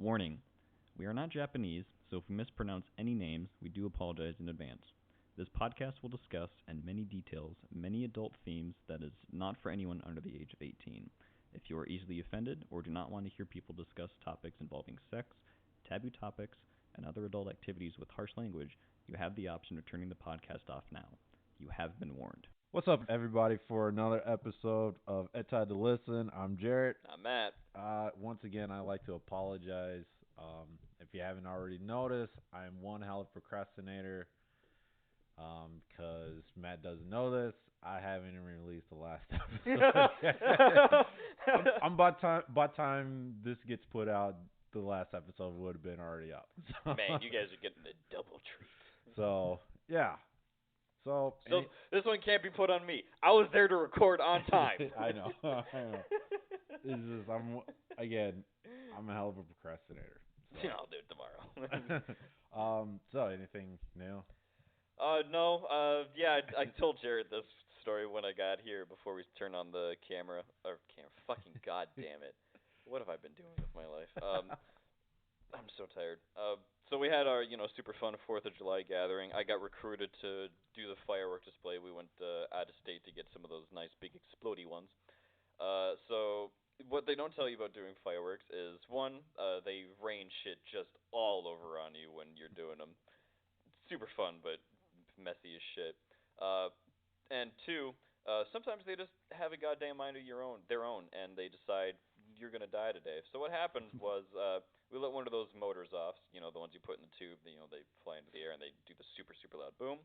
Warning: we are not Japanese, so if we mispronounce any names, we do apologize in advance. This podcast will discuss, in many details, many adult themes that is not for anyone under the age of 18. If you are easily offended or do not want to hear people discuss topics involving sex, taboo topics, and other adult activities with harsh language, you have the option of turning the podcast off now. You have been warned. What's up, everybody, for another episode of Hentai to Listen. I'm Jarrett. I'm Matt. Once again, I'd like to apologize. If you haven't already noticed, I'm one hell of a procrastinator. Because Matt doesn't know this, I haven't even released the last episode. I'm by time this gets put out, the last episode would have been already up. So, Man, you guys are getting a double treat. So, yeah. So this one can't be put on me. I was there to record on time. I know. It's just, I'm a hell of a procrastinator. So. Yeah, I'll do it tomorrow. So anything new? No. Yeah, I told Jared this story when I got here before we turned on the camera. Fucking goddamn it. What have I been doing with my life? I'm so tired. So we had our, super fun 4th of July gathering. I got recruited to do the firework display. We went out of state to get some of those nice big explodey ones. So what they don't tell you about doing fireworks is, one, they rain shit just all over on you when you're doing them. Super fun, but messy as shit. And two, sometimes they just have a goddamn mind of their own, and they decide you're gonna die today. So what happened was, we lit one of those motors off, the ones you put in the tube, they fly into the air and they do the super, super loud boom.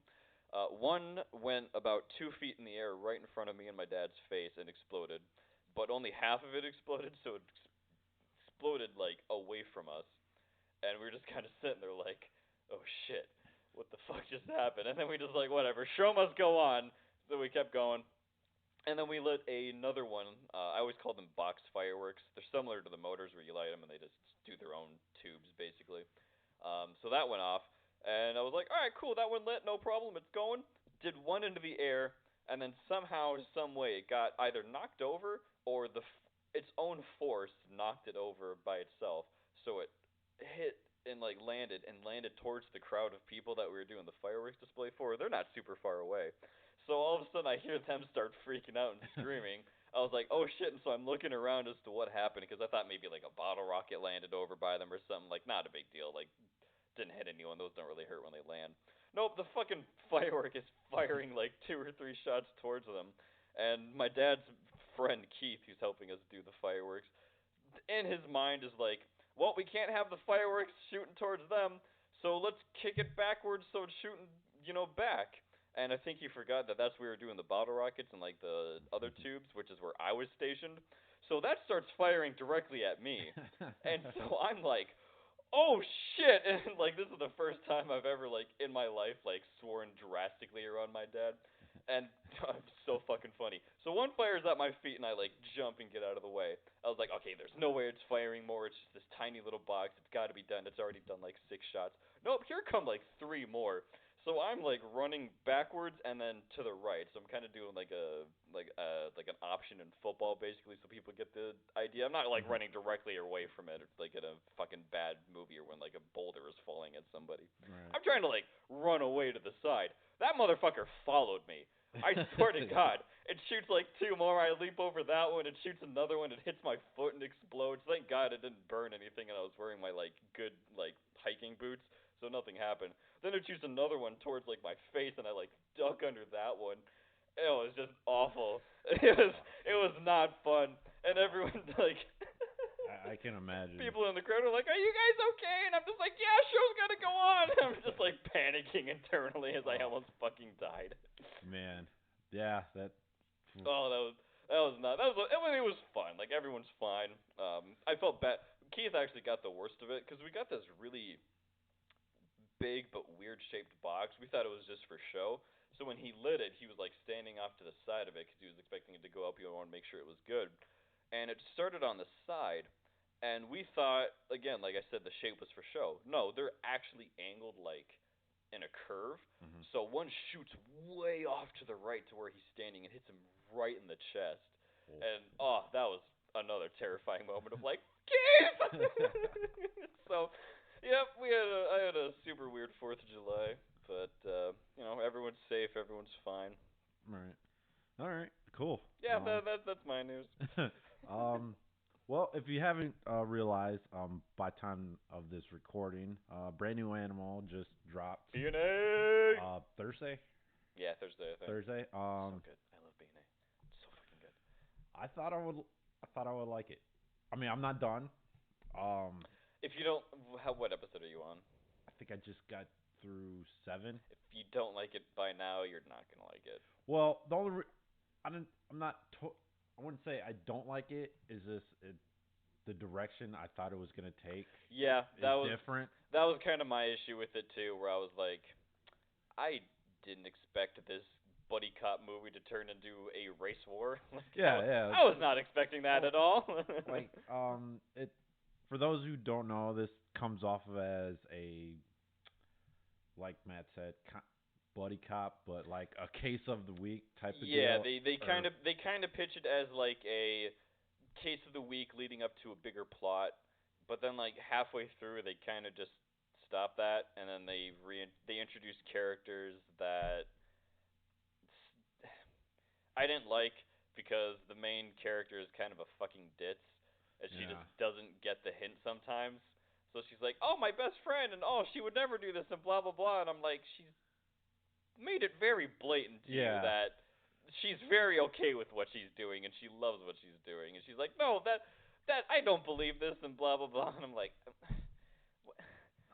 One went about 2 feet in the air right in front of me and my dad's face and exploded, but only half of it exploded, so it exploded, away from us. And we were just kind of sitting there like, oh shit, what the fuck just happened? And then we just whatever, show must go on. So we kept going. And then we lit another one. I always call them box fireworks. They're similar to the motors where you light them and they just do their own tubes, basically. So that went off. And I was like, all right, cool, that one lit, no problem, it's going. Did one into the air, and then somehow, some way, it got either knocked over or its own force knocked it over by itself. So it hit and landed towards the crowd of people that we were doing the fireworks display for. They're not super far away. So all of a sudden I hear them start freaking out and screaming. I was like, oh shit, and so I'm looking around as to what happened, because I thought maybe a bottle rocket landed over by them or something. Not a big deal, didn't hit anyone, those don't really hurt when they land. Nope, the fucking firework is firing 2 or 3 shots towards them. And my dad's friend Keith, who's helping us do the fireworks, in his mind is well, we can't have the fireworks shooting towards them, so let's kick it backwards so it's shooting, back. And I think he forgot that that's where we were doing the bottle rockets and the other tubes, which is where I was stationed. So that starts firing directly at me. And so I'm like, oh shit! And this is the first time I've ever in my life sworn drastically around my dad. And it's so fucking funny. So one fires at my feet and I jump and get out of the way. I was like, okay, there's no way it's firing more. It's just this tiny little box. It's got to be done. It's already done 6 shots. Nope, here come 3 more. So I'm running backwards and then to the right. So I'm kind of doing an option in football, basically, so people get the idea. I'm not running directly away from it, in a fucking bad movie or when a boulder is falling at somebody. Right. I'm trying to run away to the side. That motherfucker followed me. I swear to God, it shoots 2 more. I leap over that one. It shoots another one. It hits my foot and explodes. Thank God it didn't burn anything, and I was wearing my good hiking boots, so nothing happened. Then it shoots another one towards my face, and I duck under that one. It was just awful. It was not fun, and everyone I can imagine. People in the crowd are like, "Are you guys okay?" And I'm just like, "Yeah, show's gotta go on." I'm just panicking internally as I almost fucking died. Man, yeah, that. Oh, it was fun. Everyone's fine. I felt bad. Keith actually got the worst of it because we got this really big but weird shaped box. We thought it was just for show. So when he lit it, he was standing off to the side of it because he was expecting it to go up. He wanted to make sure it was good. And it started on the side, and we thought, again, like I said, the shape was for show. No, they're actually angled in a curve. Mm-hmm. So one shoots way off to the right to where he's standing and hits him right in the chest. Oh. And that was another terrifying moment of Keith! So, yep, I had a super weird 4th of July, but everyone's safe, everyone's fine. Right. All right. Cool. Yeah, that's my news. Um, well, if you haven't realized, by time of this recording, brand new animal just dropped. B&A. Thursday. Yeah, Thursday, I think. Thursday. So good. I love B&A. It's so fucking good. I thought I would. I thought I would like it. I mean, I'm not done. If you don't, what episode are you on? I think I just got through 7. If you don't like it by now, you're not gonna like it. Well, the only I didn't. I'm not. I wouldn't say I don't like it. Is this the direction I thought it was gonna take? Yeah, that was different. That was kind of my issue with it too, where I was like, I didn't expect this buddy cop movie to turn into a race war. Yeah. I was not expecting that at all. Like, it. For those who don't know, this comes off of as a, like Matt said, buddy cop, but like a case of the week type of deal. Yeah, they kind of pitch it as like a case of the week leading up to a bigger plot, but then like halfway through they kind of just stop that, and then they introduce characters that I didn't like, because the main character is kind of a fucking ditz, and she just doesn't get the hint sometimes. So she's like, "Oh, my best friend," and "Oh, she would never do this," and blah blah blah, and I'm like, she's made it very blatant to you that she's very okay with what she's doing and she loves what she's doing, and she's like, "No, that I don't believe this," and blah blah blah, and I'm like,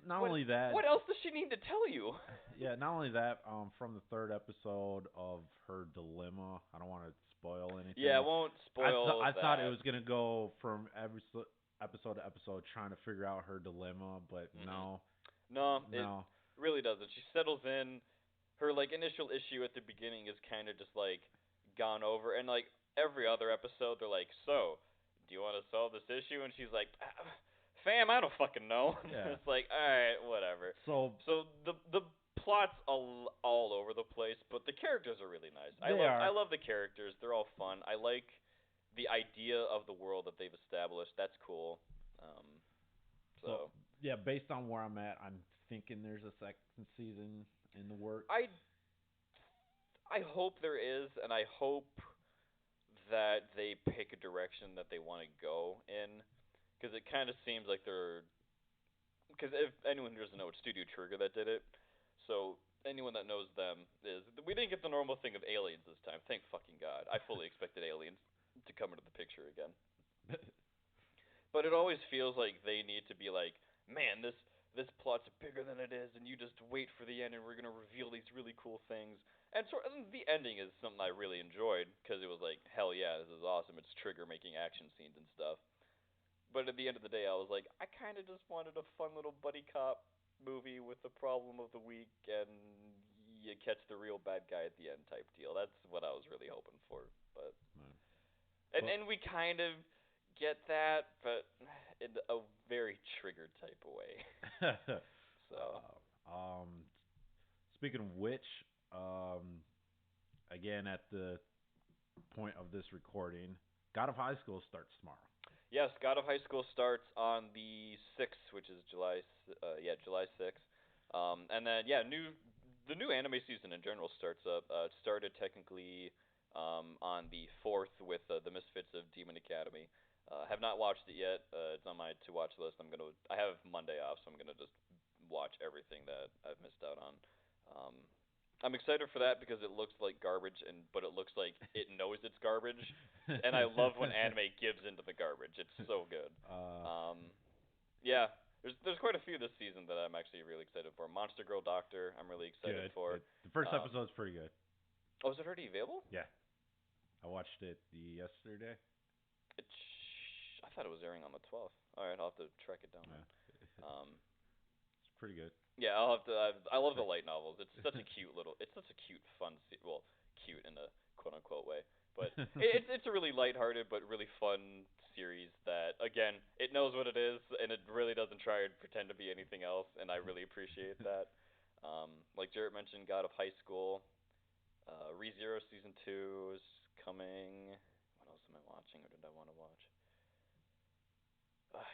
Not only that. What else does she need to tell you? Yeah, not only that. From the 3rd episode of her dilemma, I don't want to spoil anything. Yeah, I won't spoil. I thought it was gonna go from every episode to episode trying to figure out her dilemma, but no. It really doesn't. She settles in. Her like initial issue at the beginning is kind of just like gone over, and like every other episode they're like, "So, do you want to solve this issue?" And she's like, "Fam, I don't fucking know." Yeah. It's like, all right, whatever. So the plot's all over the place, but the characters are really nice. I love the characters. They're all fun. I like the idea of the world that they've established. That's cool. So yeah, based on where I'm at, I'm thinking there's a second season in the works. I hope there is, and I hope that they pick a direction that they want to go in, because it kind of seems like they're. Because if anyone who doesn't know, it's Studio Trigger that did it. So anyone that knows them we didn't get the normal thing of aliens this time. Thank fucking God. I fully expected aliens to come into the picture again. But it always feels like they need to be like, "Man, this plot's bigger than it is, and you just wait for the end, and we're gonna reveal these really cool things." And the ending is something I really enjoyed, because it was like, hell yeah, this is awesome. It's Trigger making action scenes and stuff. But at the end of the day, I was like, I kind of just wanted a fun little buddy cop movie with the problem of the week, and you catch the real bad guy at the end type deal. That's what I was really hoping for. But and we kind of get that, but in a very Trigger type of way. So, speaking of which, again at the point of this recording, God of High School starts tomorrow. Yes, God of High School starts on the 6th, which is July 6th. And then the new anime season in general starts up. It started technically on the 4th with the Misfits of Demon Academy. Have not watched it yet. It's on my to watch list. I have Monday off, so I'm gonna just watch everything that I've missed out on. I'm excited for that because it looks like garbage, but it looks like it knows it's garbage, and I love when anime gives into the garbage. It's so good. Yeah, there's quite a few this season that I'm actually really excited for. Monster Girl Doctor, I'm really excited for. The first episode's pretty good. Oh, is it already available? Yeah, I watched it yesterday. I thought it was airing on the 12th. All right, I'll have to track it down. Yeah. It's pretty good. Yeah, I'll have to. I love the light novels. It's such a cute, fun. Cute in a quote unquote way, but it's a really lighthearted but really fun series that, again, it knows what it is and it really doesn't try and pretend to be anything else, and I really appreciate that. Like Jarrett mentioned, God of High School, ReZero season 2 is coming. What else am I watching, or did I want to watch?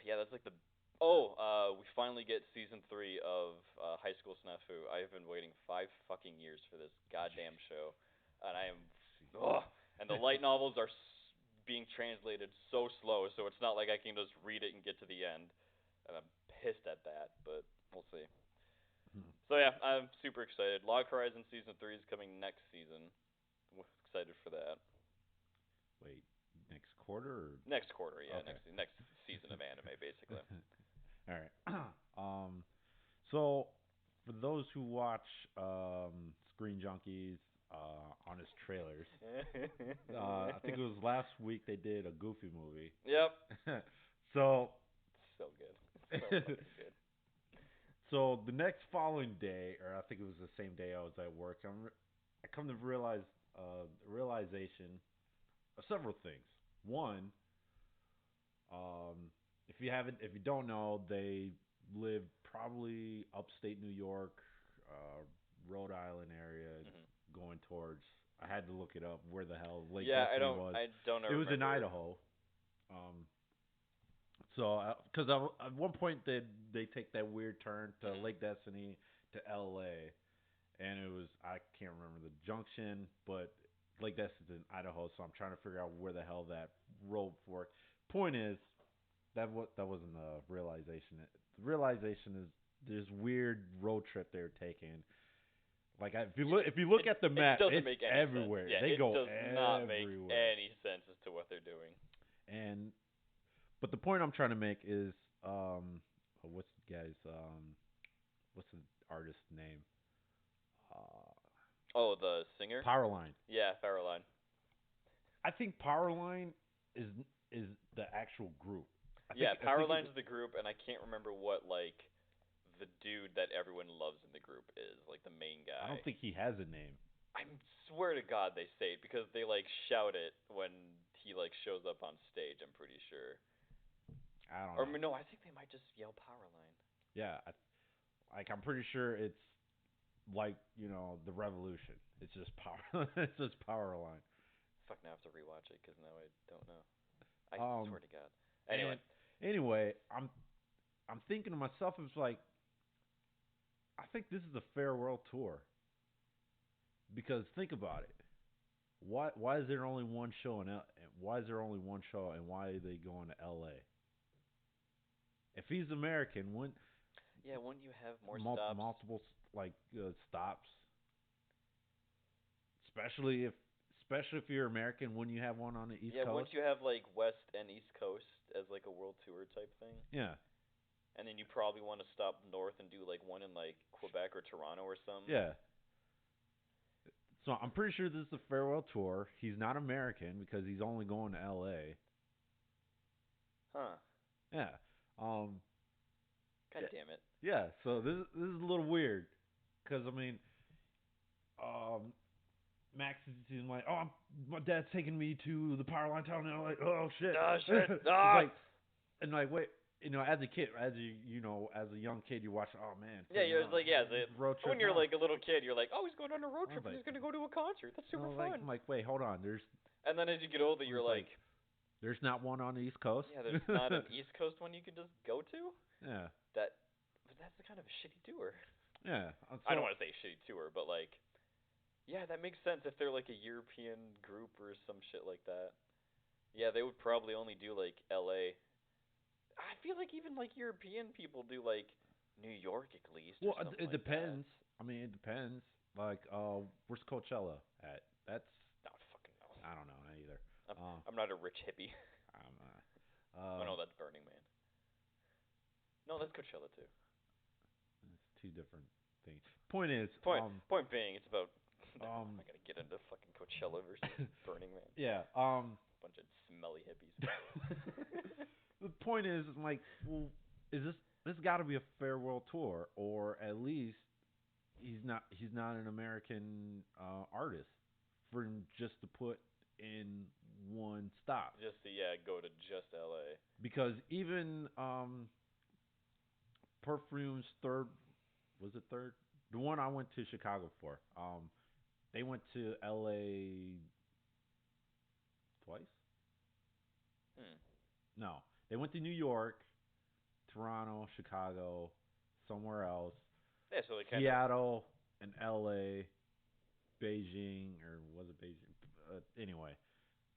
Yeah, that's like the. We finally get season 3 of High School Snafu. I have been waiting 5 fucking years for this goddamn show, and I am. Ugh. And the light novels are being translated so slow, so it's not like I can just read it and get to the end. And I'm pissed at that, but we'll see. So yeah, I'm super excited. Log Horizon season 3 is coming next season. I'm excited for that. Wait, next quarter? Or? Next quarter, yeah, Okay. next season of anime, basically. All right. So for those who watch Screen Junkies honest trailers, I think it was last week they did a Goofy movie. Yep. So So good. So fucking good. So the next following day, or I think it was the same day I was at work, I come to realize realization of several things. One, if you don't know, they live probably upstate New York, Rhode Island area, going towards. I had to look it up where the hell Lake Destiny was. I don't know. It was in Idaho. So, because at one point they take that weird turn to Lake Destiny to L.A. and it was I can't remember the junction, but Lake Destiny's in Idaho, so I'm trying to figure out where the hell that road worked. Point is, that wasn't the realization. The realization is this weird road trip they were taking. Like if you look at the map, it's everywhere. Yeah, they go does not make everywhere. any sense as to what they're doing. But the point I'm trying to make is, what's the guy's what's the artist's name? The singer. Powerline. Yeah, Powerline. I think Powerline is the actual group. Powerline's the group, and I can't remember what the dude that everyone loves in the group is, like the main guy. I don't think he has a name. I swear to God they say it because they shout it when he shows up on stage. I'm pretty sure. I don't know. Or no, I think they might just yell Powerline. Yeah, I'm pretty sure it's the Revolution. It's just power. It's just Powerline. Fuck, now I have to rewatch it because now I don't know. I swear to God. Anyway, I'm thinking to myself, it's like, I think this is a farewell tour. Because think about it. Why is there only one show why is there only one show and why are they going to L.A.? If he's American, wouldn't you have more stops? Multiple stops. Especially if you're American, wouldn't you have one on the East Coast? Yeah, wouldn't you have West and East Coast as a world tour type thing? Yeah. And then you probably want to stop north and do one in Quebec or Toronto or something. Yeah. So I'm pretty sure this is a farewell tour. He's not American because he's only going to L.A. Huh. Yeah. God damn it. Yeah. So this is a little weird because Max is like, oh, my dad's taking me to the Powerline town, and I'm like, oh shit. Oh shit. Wait. As a kid, as a young kid, you watch. Oh man. Yeah, you're road trip. When you're a little kid, you're like, oh, he's going on a road trip. And he's gonna go to a concert. That's super fun. I'm like, wait, hold on. And then as you get older, you're like, there's not one on the East Coast. Yeah, there's not an East Coast one you can just go to. Yeah. That's the kind of a shitty tour. Yeah. I don't want to say shitty tour, but yeah, that makes sense if they're a European group or some shit like that. Yeah, they would probably only do L.A. I feel like even European people do New York at least. Well, it depends. I mean, it depends. Where's Coachella at? That's. I don't fucking know. I don't know either. I'm not a rich hippie. I'm not. Oh no, that's Burning Man. No, that's Coachella too. It's two different things. Point being, it's about. I'm not gonna get into fucking Coachella versus Burning Man. Yeah. Bunch of smelly hippies. The point is, I'm like, well, is this got to be a farewell tour, or at least he's not an American artist for him just to put in one stop. Just to go to just L.A. Because even Perfume's third, was it third? The one I went to Chicago for. They went to L.A. twice. No. They went to New York Toronto, Chicago, somewhere else, Yeah, so they kind Seattle, and L.A., Beijing, or was it Beijing? Anyway,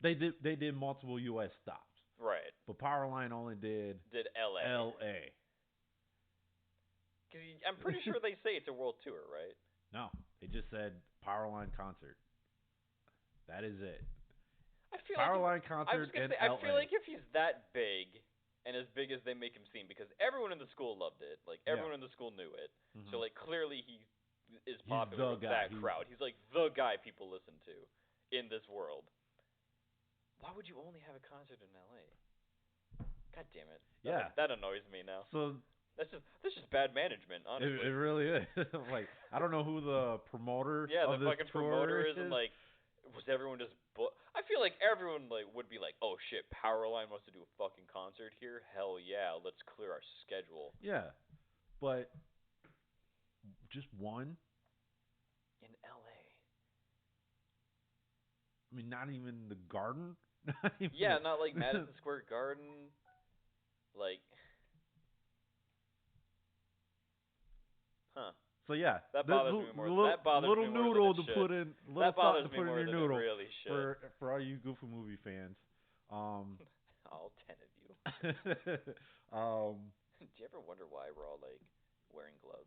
they did multiple U.S. stops, right. but Powerline only did Did L.A. L.A. 'Cause I'm pretty sure they say it's a world tour, right? No, they just said Powerline concert. That is it. I feel Powerline like concert I was gonna in say, L.A. I feel like if he's that big and as big as they make him seem, because everyone in the school loved it, like Yeah. everyone in the school knew it, Mhm. so like clearly he is He's popular the with guy. that crowd. He's like the guy people listen to in this world. Why would you only have a concert in L.A.? God damn it. Yeah. That annoys me now. So That's just bad management, honestly. it really is. Like, I don't know who the promoter Yeah, of the this fucking tour promoter is, and like, was everyone just? I feel like everyone like would be like, oh shit, Powerline wants to do a fucking concert here. Hell yeah, let's clear our schedule yeah, but just one. in L.A. I mean, not even the Garden. Not even Yeah, not like Madison Square Garden. Like, huh? So yeah, That the bothers me more. That bothers little me more noodle than it to should. put in. Little That thought bothers to me put in more your than noodle it really should. for all you Goofy movie fans. All 10 of you. Do you ever wonder why we're all like wearing gloves?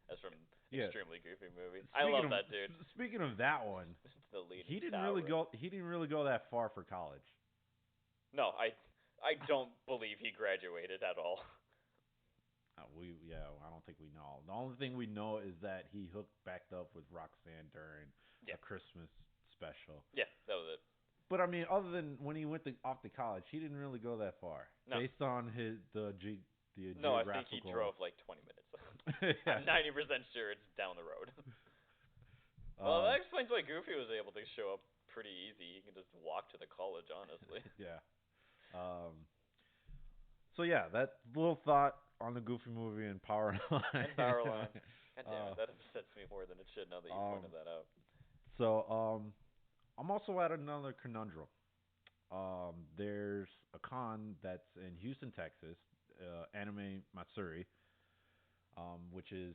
That's from Yeah. Extremely Goofy Movie. I love that dude. Speaking of that one, It's the lead. he didn't really go that far for college. No, I don't believe he graduated at all. I don't think we know. The only thing we know is that he hooked backed up with Roxanne during a Christmas special. Yeah, that was it. But I mean, other than when he went off to college, he didn't really go that far. No. Based on the No, I geographical. think he drove like 20 minutes. Yeah. I'm 90% sure it's down the road. Well, that explains why Goofy was able to show up pretty easy. He can just walk to the college, honestly. Yeah. So yeah, that little thought on the Goofy movie and Powerline. And Powerline. God damn it, that upsets me more than it should now that you pointed that out. So I'm also at another conundrum. There's a con that's in Houston, Texas, Anime Matsuri, which is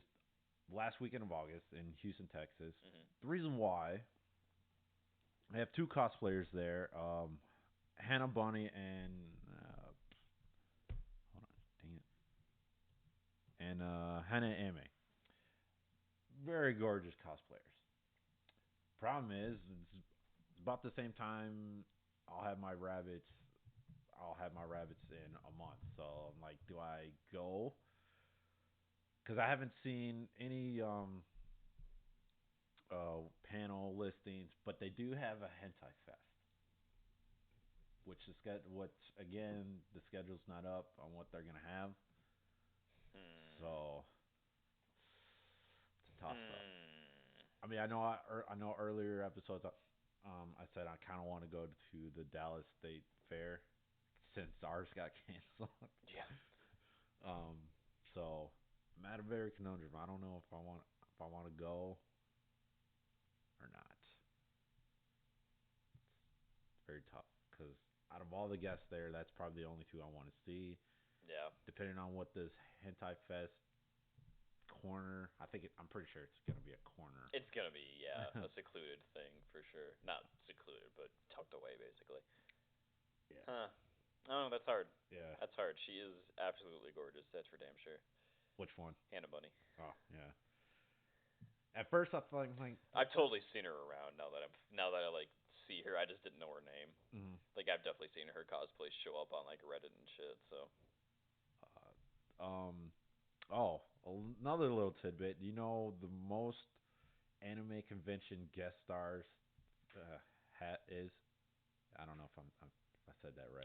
last weekend of August in Houston, Texas. Mm-hmm. The reason why, I have two cosplayers there, Hannah Bunny and hold on, dang it, and Hannah Ame. Very gorgeous cosplayers. Problem is, it's about the same time I'll have my rabbits. I'll have my rabbits in a month. So I'm like, do I go? Because I haven't seen any panel listings, but they do have a Hentai Fest, which again the schedule's not up on what they're gonna have. So it's a toss up. I mean, I know earlier episodes. I said I kind of want to go to the Dallas State Fair since ours got canceled. Yeah. So I'm at a very conundrum. I don't know if I want to go or not. It's very tough because out of all the guests there, that's probably the only two I want to see. Yeah. Depending on what this Hentai Fest corner, I'm pretty sure it's gonna be a corner. It's gonna be a secluded thing for sure. Not secluded, but tucked away basically. Yeah. Huh. Oh, that's hard. Yeah. That's hard. She is absolutely gorgeous. That's for damn sure. Which one? Hannah Bunny. Oh yeah. At first I thought like I've totally seen her around now that I like see her. I just didn't know her name. Mm-hmm. Like I've definitely seen her cosplay show up on like Reddit and shit. So. Another little tidbit. Do you know the most anime convention guest stars hat is? I don't know if I said that right.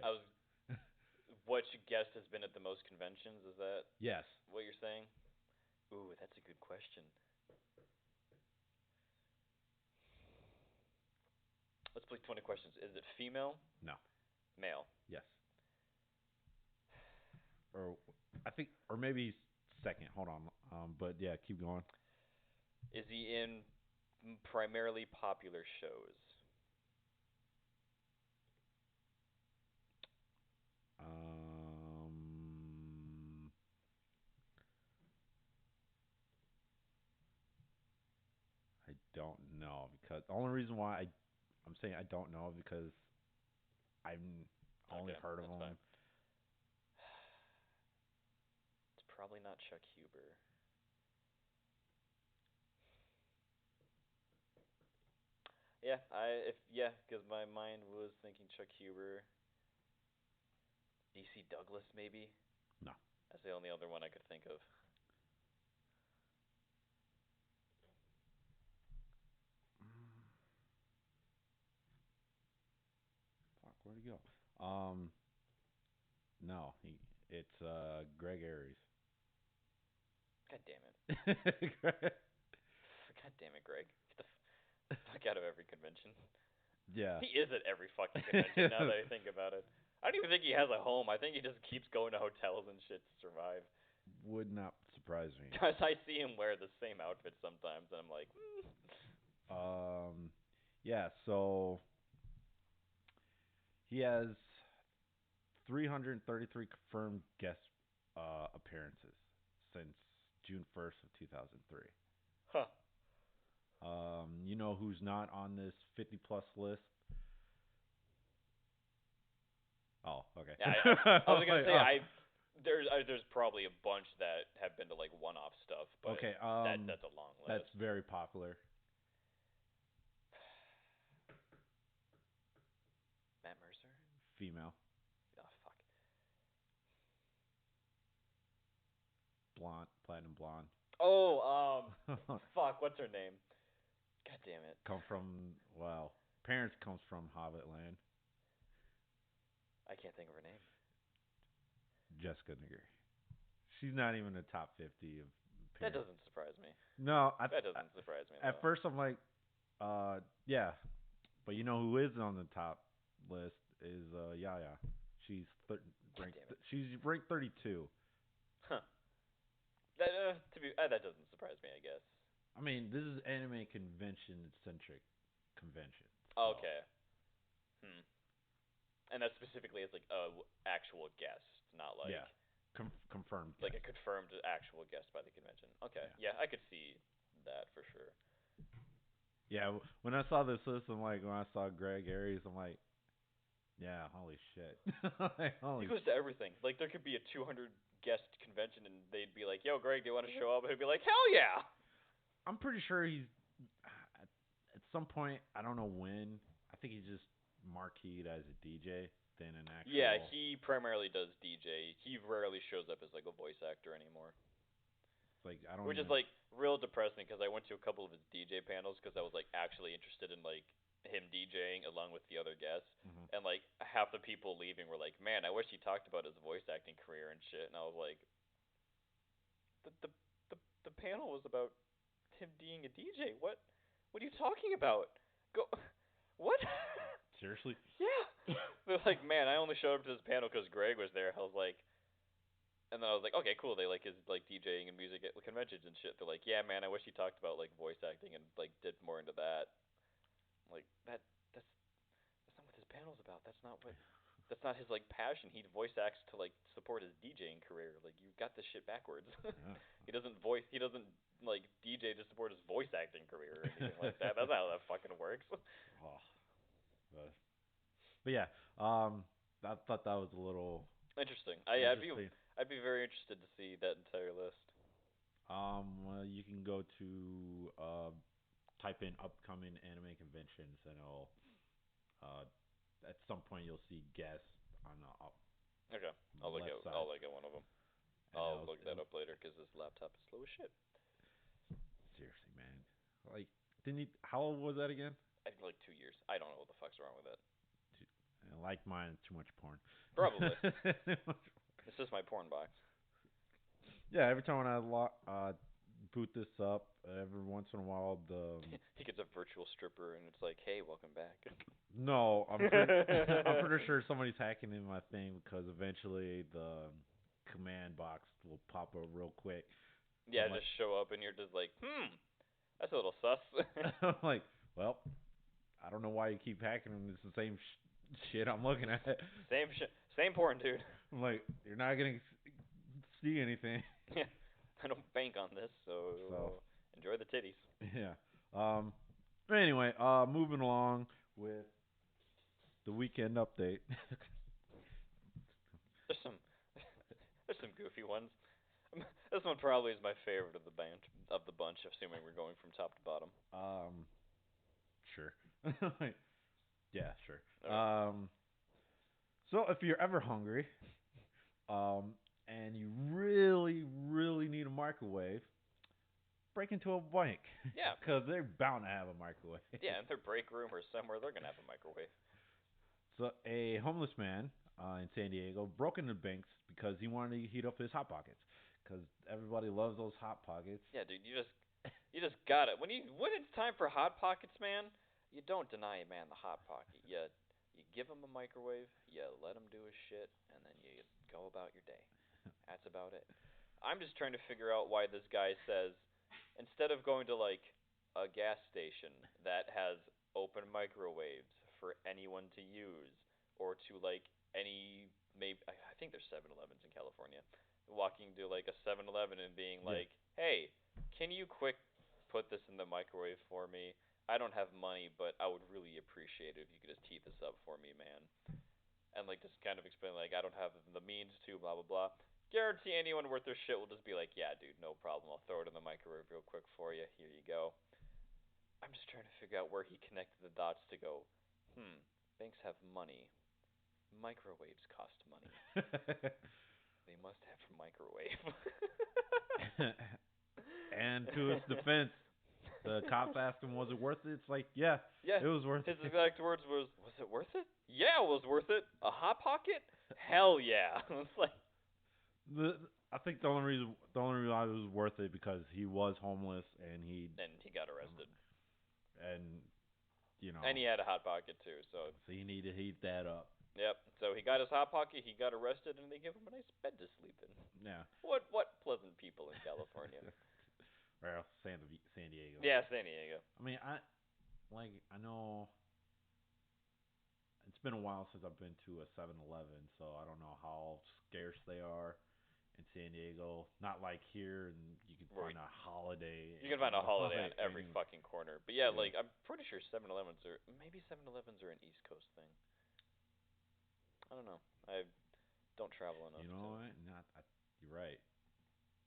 Which guest has been at the most conventions? Is that yes? what you're saying? Ooh, that's a good question. Let's play 20 questions. Is it female? No. Male? Yes. Or maybe second. Hold on. But yeah, keep going. Is he in primarily popular shows? don't know because the only reason why I'm saying I don't know because I've only Okay, heard of that's them. fine. It's probably not Chuck Huber. Because my mind was thinking Chuck Huber, DC Douglas maybe. No. That's the only other one I could think of. Fuck, where'd he go? No, it's Greg Aries. God damn it. God damn it, Greg. Get the fuck out of every convention. Yeah. He is at every fucking convention now that I think about it. I don't even think he has a home. I think he just keeps going to hotels and shit to survive. Would not surprise me. Because I see him wear the same outfit sometimes, and I'm like, Yeah, so he has 333 confirmed guest appearances since June 1st of 2003. huh. You know who's not on this 50 plus list? Oh, okay. Yeah, I was gonna say there's probably a bunch that have been to like one-off stuff, but okay. that's a long list. That's very popular. Matt Mercer. Female, Oh fuck. blonde, platinum blonde. Oh fuck. What's her name? God damn it. Parents comes from Hobbitland. I can't think of her name. Jessica Nigri. She's not even in the top 50 of That parents. doesn't surprise me. No, That doesn't surprise me. at first I'm like, yeah, but you know who is on the top list is Yaya. She's ranked. She's ranked 32. Huh. That doesn't surprise me, I guess. I mean, this is anime convention centric convention. So. Okay. And that specifically is like a actual guest, not like confirmed. like guest. a confirmed actual guest by the convention. Okay. Yeah, I could see that for sure. Yeah, when I saw this list, when I saw Greg Aries, I'm like, yeah, holy shit. He goes to everything. Like there could be a 200 guest convention and they'd be like, "Yo, Greg, do you want to show up?" And he'd be like, "Hell yeah!" I'm pretty sure he's at some point. I don't know when. I think he's just marqueed as a DJ than an actual. Yeah, he primarily does DJ. He rarely shows up as like a voice actor anymore. Like I don't. Which is like real depressing because I went to a couple of his DJ panels because I was like actually interested in like him DJing along with the other guests, and like half the people leaving were like, "Man, I wish he talked about his voice acting career and shit." And I was like, "The panel was about him being a DJ. What are you talking about? Go, what?" Seriously? Yeah. They're like, "Man, I only showed up to this panel because Greg was there." I was like. And then I was like, okay, cool. They like his like DJing and music at conventions and shit. They're like, yeah, man, I wish he talked about like voice acting and like did more into that. Like that's not what his panel's about. That's not his like passion. He voice acts to like support his DJing career. Like you got this shit backwards. Yeah. He doesn't like DJ to support his voice acting career or anything like that. That's not how that fucking works. Oh. But yeah, I thought that was a little interesting. interesting. I'd be very interested to see that entire list. Well, you can go to type in upcoming anime conventions, and it'll at some point you'll see guests on the up. Okay, I'll look at one of them. I'll look that up later because this laptop is slow as shit. Seriously, man. Like, didn't he? How old was that again? I think like 2 years. I don't know what the fuck's wrong with it. Like mine, too much porn. Probably. This is my porn box. Yeah, every time when I boot this up, every once in a while he gets a virtual stripper and it's like, hey, welcome back. No, I'm pretty sure somebody's hacking in my thing because eventually the command box will pop up real quick. Yeah, just show up and you're just like, that's a little sus. I'm like, well, I don't know why you keep hacking them. It's the same shit I'm looking at. Same porn, dude. I'm like, you're not gonna see anything. Yeah, I don't bank on this, so enjoy the titties. Yeah. But anyway, moving along with the weekend update. There's some there's some goofy ones. This one probably is my favorite of the bunch, assuming we're going from top to bottom. Sure. Yeah, sure. Alright. So if you're ever hungry, and you really, really need a microwave, break into a bank. Yeah. Because they're bound to have a microwave. Yeah, in their break room or somewhere, they're gonna have a microwave. So a homeless man in San Diego broke into banks because he wanted to heat up his hot pockets. Because everybody loves those hot pockets. Yeah, dude, you just got it. When it's time for hot pockets, man, you don't deny a man the hot pocket. You give him a microwave, you let him do his shit, and then you go about your day. That's about it. I'm just trying to figure out why this guy says instead of going to like a gas station that has open microwaves for anyone to use, or to like any maybe I think there's 7-Elevens in California, walking to like a 7-Eleven and being Yeah. like, "Hey, can you quick put this in the microwave for me? I don't have money, but I would really appreciate it if you could just heat this up for me, man." And like just kind of explain like I don't have the means to, blah blah blah. Guarantee anyone worth their shit will just be like, "Yeah, dude, no problem. I'll throw it in the microwave real quick for you. Here you go." I'm just trying to figure out where he connected the dots to go, banks have money. Microwaves cost money. They must have a microwave. And to his defense, the cops asked him, "Was it worth it?" It's like, yeah, Yeah, it was worth his it. exact words was it worth it? Yeah, it was worth it. A hot pocket? Hell yeah. It's like, I think the only reason why it was worth it because he was homeless and he got arrested. and you know And he had a hot pocket too, so he needed to heat that up. yep. So he got his hot pocket, he got arrested, and they gave him a nice bed to sleep in. Yeah. What pleasant people in California. Well, San Diego. Yeah, San Diego. I mean, I know it's been a while since I've been to a 7-Eleven, so I don't know how scarce they are in San Diego. Not like here, and you can find a Holiday. You can find a Holiday on every and- fucking corner. But yeah, like I'm pretty sure 7-Elevens are maybe 7-Elevens are an East Coast thing. I don't know. I don't travel enough. You know what? You're right.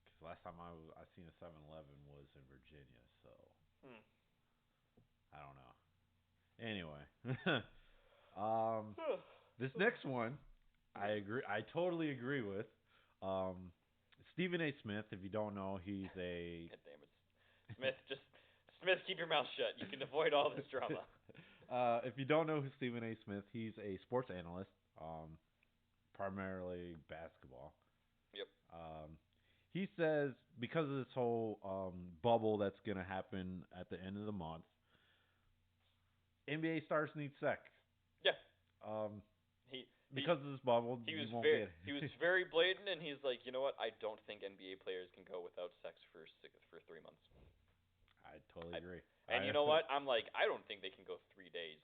Because last time I seen a 7-Eleven was in Virginia, so I don't know. Anyway, this next one, I agree. I totally agree with. Stephen A. Smith. If you don't know, he's a. God damn it, Smith, keep your mouth shut. You can avoid all this drama. If you don't know who Stephen A. Smith, he's a sports analyst, primarily basketball. Yep. He says because of this whole bubble that's going to happen at the end of the month, NBA stars need sex. Yeah. Because of this bubble, he was won't very get it. he was very blatant, and he's like, you know what? I don't think NBA players can go without sex for 3 months. I totally agree. And you know what? I'm like, I don't think they can go 3 days.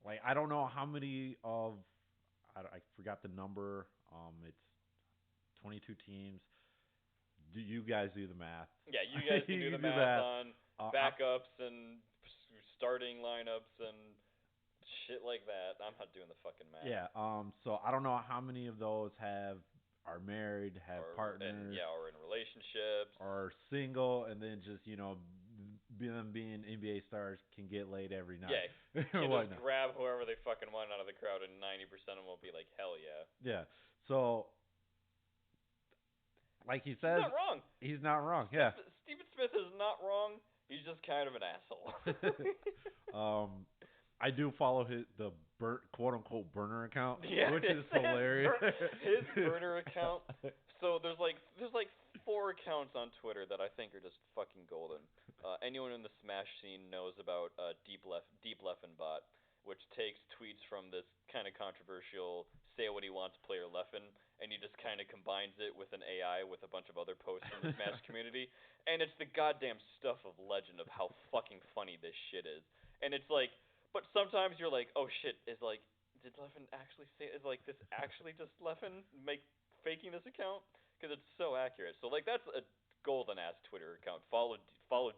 Like I don't know how many of I forgot the number. It's 22 teams. Do you guys do the math? Yeah, you guys can do the math on backups and starting lineups and shit like that. I'm not doing the fucking math. Yeah. So I don't know how many of those are married, have partners, or in relationships, or single, and then just them being NBA stars can get laid every night. Yeah, can just grab whoever they fucking want out of the crowd, and 90% of them will be like, hell yeah. Yeah. So, like he says, he's not wrong. He's not wrong. Yeah. Stephen Smith is not wrong. He's just kind of an asshole. I do follow the quote unquote burner account, yeah, which is hilarious. His burner account. So there's like 4 accounts on Twitter that I think are just fucking golden. Anyone in the Smash scene knows about Deep Leffen Bot, which takes tweets from this kind of controversial say what he wants player Leffen, and he just kind of combines it with an AI with a bunch of other posts from the Smash community, and it's the goddamn stuff of legend of how fucking funny this shit is. And it's like, but sometimes you're like, oh shit, did Leffen actually say? Is like this actually just Leffen faking this account? Because it's so accurate. So like that's a golden ass Twitter account. Follow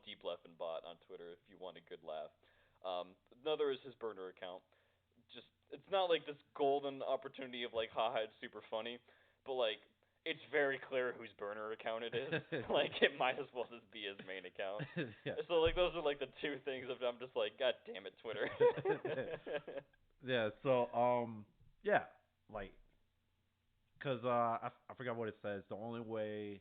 Deep Left and Bot on Twitter if you want a good laugh. Another is his burner account. Just it's not like this golden opportunity of like, haha, it's super funny, but like it's very clear whose burner account it is. Like it might as well just be his main account. Yeah. So like those are like the two things of I'm just like, God damn it, Twitter. Yeah. So yeah, like, cause I forgot what it says. The only way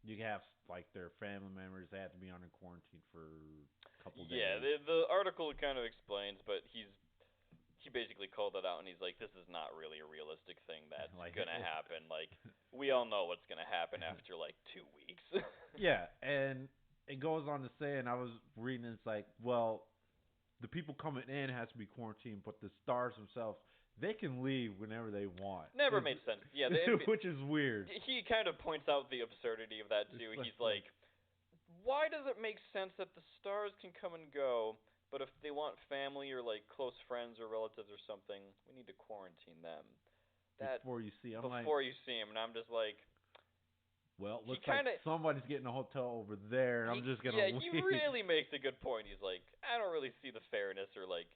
you can have like their family members, they have to be under quarantine for a couple Yeah, days. the article kind of explains, but he basically called it out, and he's like, this is not really a realistic thing that's Like, gonna happen. Like, we all know what's gonna happen after like 2 weeks. yeah, and it goes on to say, and I was reading, it's like, well, the people coming in has to be quarantined, but the stars themselves, they can leave whenever they want. Never made sense. Yeah, which is weird. he kind of points out the absurdity of that too. He's like, why does it make sense that the stars can come and go, but if they want family or like close friends or relatives or something, we need to quarantine them? That Before you see, I'm like, before you see him, and I'm just like, well, he looks like kinda- somebody's getting a hotel over there, and I'm just gonna yeah, leave. he really makes a good point. He's like, I don't really see the fairness or like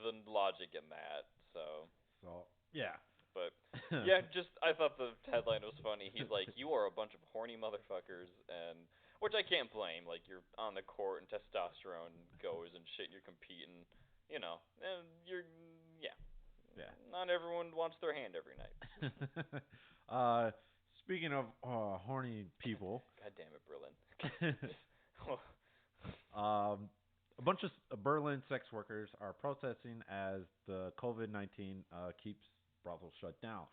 the logic in that. So, So yeah, but yeah, just I thought the headline was funny. He's like, you are a bunch of horny motherfuckers, and which I can't blame. Like you're on the court and testosterone goes and shit. You're competing, and you're yeah. Yeah. Not everyone wants their hand every night. Speaking of horny people, God damn it, Berlin. a bunch of Berlin sex workers are protesting as the COVID-19 keeps brothels shut down.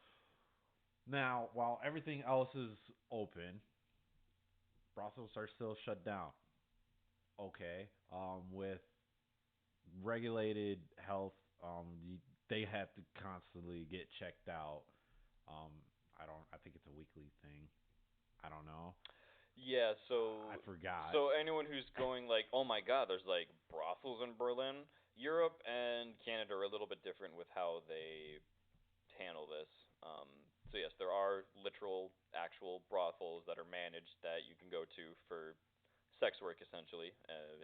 Now, while everything else is open, brothels are still shut down. Okay, with regulated health, they have to constantly get checked out. Um, I think it's a weekly thing. I don't know. Yeah, so I forgot. so anyone who's going like, oh my God, there's like brothels in Berlin. Europe and Canada are a little bit different with how they handle this. So yes, there are literal, actual brothels that are managed that you can go to for sex work, essentially,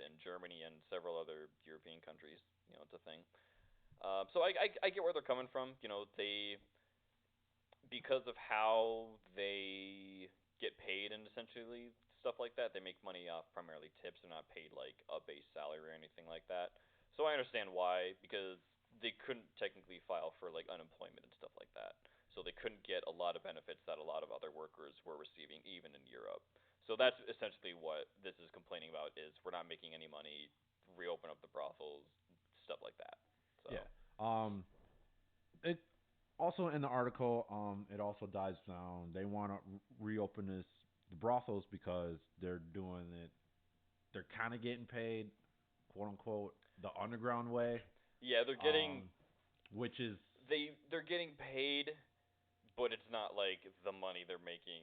in Germany and several other European countries. It's a thing. So I get where they're coming from. They because of how they get paid and essentially stuff like that, they make money off primarily tips. They're not paid like a base salary or anything like that. So I understand why, because they couldn't technically file for like unemployment and stuff like that. So they couldn't get a lot of benefits that a lot of other workers were receiving even in Europe. So that's essentially what this is complaining about is we're not making any money, reopen up the brothels, stuff like that. So Yeah. It also in the article, it also dives down. They want to reopen the brothels because they're doing it. They're kind of getting paid, quote unquote, the underground way. yeah, they're getting Which is they're getting paid, but it's not like the money they're making.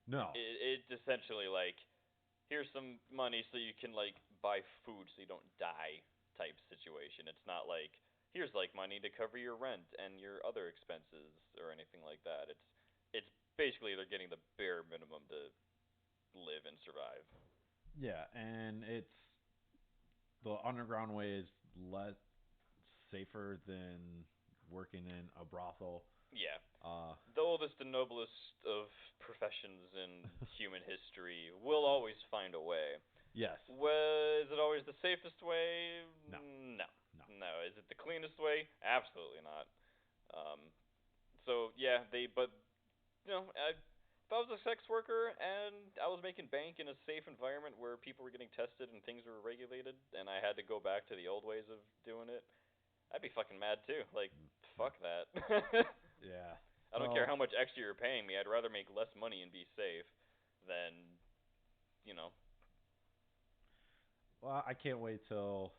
no. It's essentially like here's some money so you can like buy food so you don't die type situation. It's not like here's like money to cover your rent and your other expenses or anything like that. It's basically they're getting the bare minimum to live and survive. Yeah, and it's the underground way is less safer than working in a brothel. Yeah. Uh, The oldest and noblest of professions in human history will always find a way. yes. Was it always the safest way? No. No. No. No. Is it the cleanest way? Absolutely not. Um, so yeah, but if I was a sex worker and I was making bank in a safe environment where people were getting tested and things were regulated, and I had to go back to the old ways of doing it, I'd be fucking mad too. Like, fuck that. Yeah. I don't care how much extra you're paying me. I'd rather make less money and be safe than, you know. Well, I can't wait till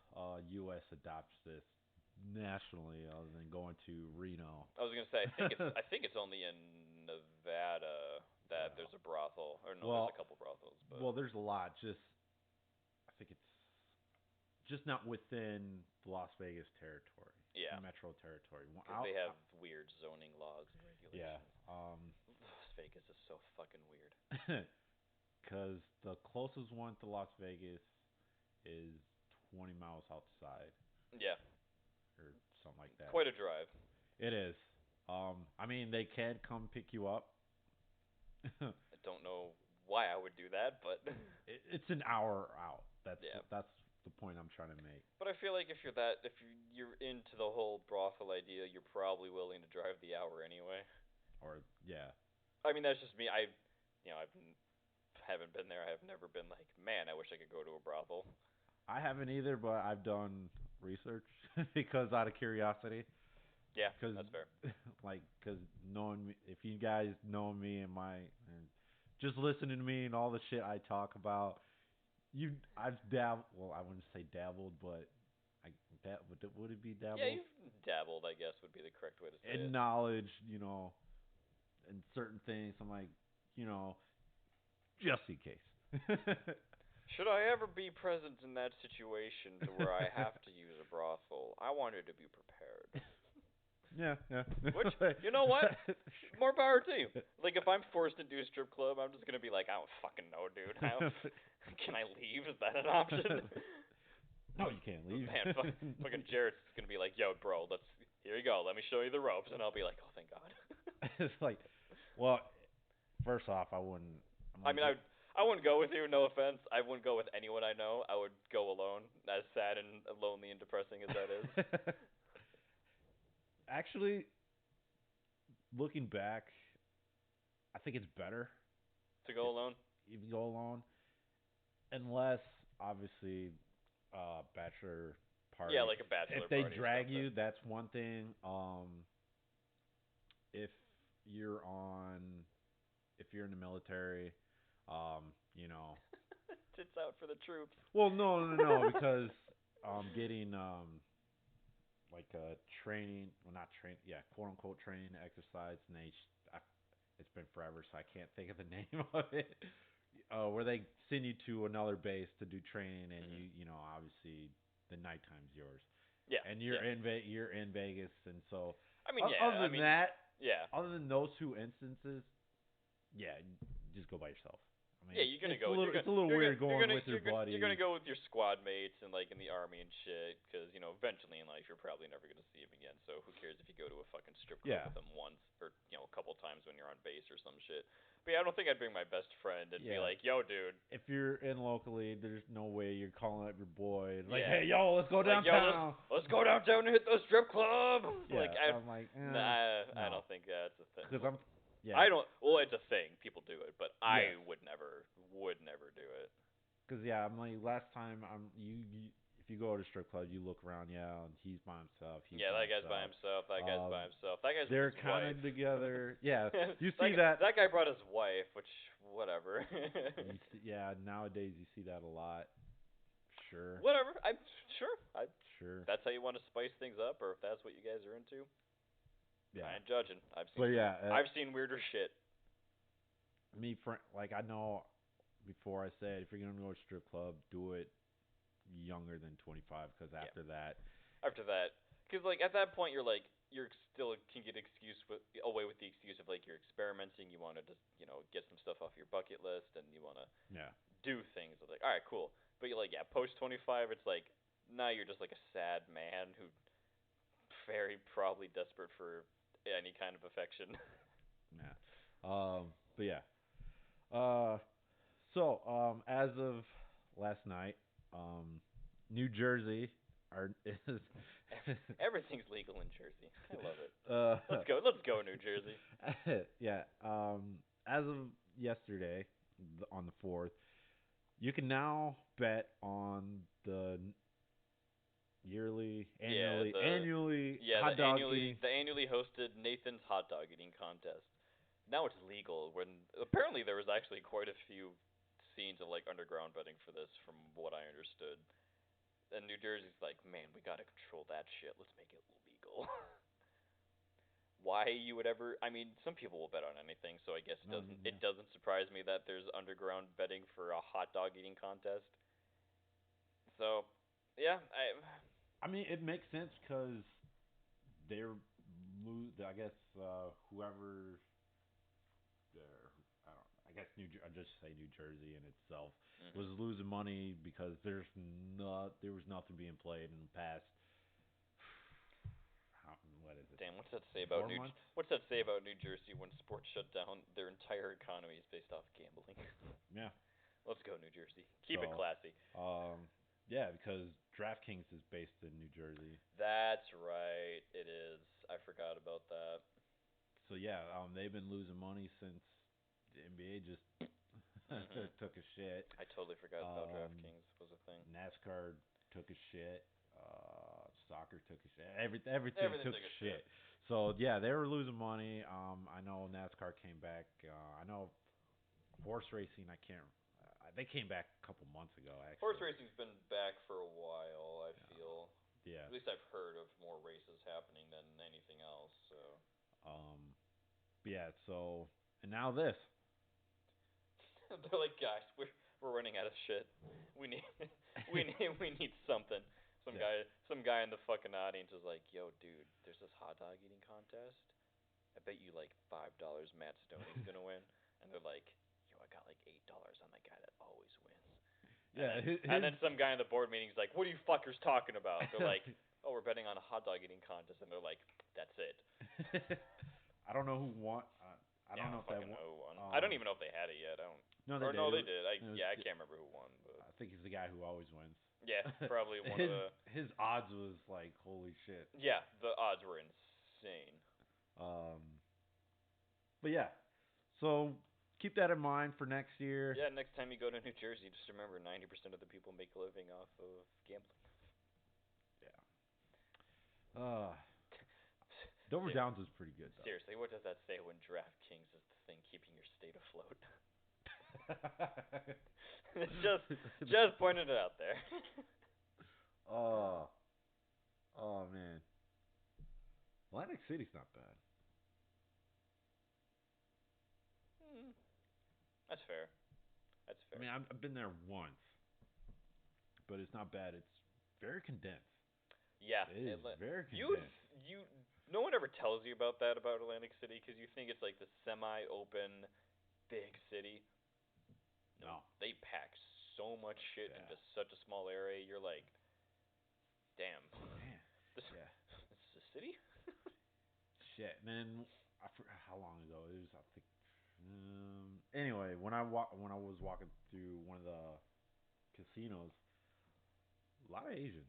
U.S. adopts this nationally, other than going to Reno. I was gonna say I think it's only in Nevada that there's a brothel, or no, Well, there's a couple brothels, but well, there's a lot. Just I think it's just not within the Las Vegas territory, yeah, metro territory. because they have weird zoning laws and regulations. Yeah. Las Vegas is so fucking weird. Because because the closest one to Las Vegas is 20 miles outside Yeah, or something like that. quite a drive. It is. I mean, they can come pick you up. I don't know why I would do that, but It's an hour out. yeah. That's the point I'm trying to make. But I feel like if you're into the whole brothel idea, you're probably willing to drive the hour anyway. Or yeah, I mean, that's just me. Haven't been there. I've never been like, man, I wish I could go to a brothel. I haven't either, but I've done research because out of curiosity. Yeah, Because that's fair. because knowing me, if you guys know me and just listening to me and all the shit I talk about, I've dabbled. Well, I wouldn't say dabbled, but would it be Yeah, dabbled you've dabbled, I guess, would be the correct way to say in it. knowledge? In certain things. I'm like, you know, just in case. Should I ever be present in that situation to where I have to use a brothel, I wanted to be prepared. Yeah. Which, you know what? More power to you. Like, if I'm forced to do a strip club, I'm just gonna be like, I don't fucking know, dude. Can I leave? Is that an option? No, you can't leave. Man, fucking Jared's gonna be like, yo, bro, here you go. Let me show you the ropes, and I'll be like, oh, thank God. It's like, well, first off, I wouldn't. I mean, I wouldn't go with you. No offense. I wouldn't go with anyone I know. I would go alone. As sad and lonely and depressing as that is. Actually, looking back, I think it's better To go alone. if you go alone, unless obviously, bachelor party. Yeah, like a bachelor If they party or drag something. you, that's one thing. If you're on, if you're in the military, you know. Tits out for the troops. Well, no, because getting like training, well not train, yeah, quote unquote training exercise, and it's been forever, so I can't think of the name of it. Where they send you to another base to do training, and you know, obviously the nighttime's yours, Yeah. and Yeah. you're in Vegas, and so I mean, yeah. other than that, yeah. other than those two instances, yeah, just go by yourself. I mean, Yeah, you're gonna it's go. it's a little weird going with your buddy. You're gonna go with your squad mates and like in the army and shit, because you know eventually in life you're probably never gonna see him again. So who cares if you go to a fucking strip club Yeah. with him once or a couple times when you're on base or some shit. But yeah, I don't think I'd bring my best friend and be Yeah. like, yo, dude. If you're in locally, there's no way you're calling up your boy and like, Yeah. hey, yo, let's go Like, yo, downtown. let's go downtown and hit the strip club. Yeah, Like, I'm like, nah, I no. don't think that's a thing. Because yeah. I don't. Well, it's a thing. People do it, but I Yes. would never do it. Because yeah, I'm like last time you if you go to a strip club, you look around, yeah, and he's by himself. He's Yeah, by that guy's by himself. That guy's by Um, himself. That guy's They're with his kind wife. of together. Yeah, you that, see that. That guy brought his wife, which whatever. Yeah, nowadays you see that a lot. Sure. Whatever. I'm sure. Sure. That's how you want to spice things up, or if that's what you guys are into. Yeah. I ain't judging. But yeah, I've seen weirder shit. like I know before I said if you're gonna go to a strip club, do it younger than 25, because after that, Because like at that point you're still can get away with the excuse of like you're experimenting. You want to just get some stuff off your bucket list, and you want to yeah, do things. It's like, all right, cool. But you're like, yeah, post 25, it's like now you're just like a sad man who very probably desperate for any kind of affection. yeah. But yeah. As of last night, New Jersey is Everything's legal in Jersey. I love it. uh, Let's go, New Jersey. yeah. As of yesterday, on the 4th, you can now bet on the annually hot dog eating. The annually hosted Nathan's hot dog eating contest. Now it's legal. When apparently there was actually quite a few scenes of like underground betting for this, from what I understood. And New Jersey's like, man, we gotta control that shit. Let's make it legal. Why you would ever? I mean, some people will bet on anything, so I guess it doesn't surprise me that there's underground betting for a hot dog eating contest. So, yeah, I mean, it makes sense because they're I guess whoever, I don't. I guess I just say New Jersey in itself Mm-hmm. was losing money because there was nothing being played in the past. What is it? Damn, what's that say about 4 months? What's that say about New Jersey when sports shut down? Their entire economy is based off gambling. Yeah. Let's go, New Jersey. Keep it So, classy. Yeah, because DraftKings is based in New Jersey. That's right. It is. I forgot about that. So yeah, they've been losing money since the NBA just Mhm. took a shit. I totally forgot about Um, DraftKings was a thing. NASCAR took a shit. Soccer took a shit. Everything Everything took took a a shit. shit. So yeah, they were losing money. I know NASCAR came back. I know horse racing. I can't. They came back a couple months ago Horse actually. racing's been back for a while, I feel. Yeah. At least I've heard of more races happening than anything else, so. Yeah. So and now this. They're like, guys, we're running out of shit. We need we need something. Yeah. Some guy in the fucking audience is like, yo, dude, there's this hot dog eating contest. I bet you like $5 Matt Stoney's gonna win. And they're like, yo, I got like $8 on that guy that always wins. Yeah. And then some guy in the board meeting's like, what are you fuckers talking about? They're like, oh, we're betting on a hot dog eating contest, and they're like, that's it. I don't know who won. I don't know if that fucking won. know who won. I don't even know if they had it yet. I don't. No, they Or did. no, It they was- did. it was- I can't remember who won, but I think he's the guy who always wins. yeah, probably one his, of the. his odds was like holy shit. Yeah, the odds were insane. But yeah, so keep that in mind for next year. Yeah, next time you go to New Jersey, just remember 90% of the people make a living off of gambling. Yeah. Dover Ser- Downs is pretty good though. Seriously, what does that say when DraftKings is the thing keeping your state afloat? just pointed it out there. Oh, oh man, Atlantic City's not bad. That's fair. That's fair. I mean, I've been there once, but it's not bad. It's very condensed. Yeah, It is very you condensed. you no one ever tells you about that about Atlantic City because you think it's like the semi-open big city. No. They pack so much shit Yeah. into such a small area. You're like, damn, Man. this, Yeah. this is a city. Shit. And then I forgot how long ago it was. I think. Anyway, when I was walking through one of the casinos, a lot of Asians,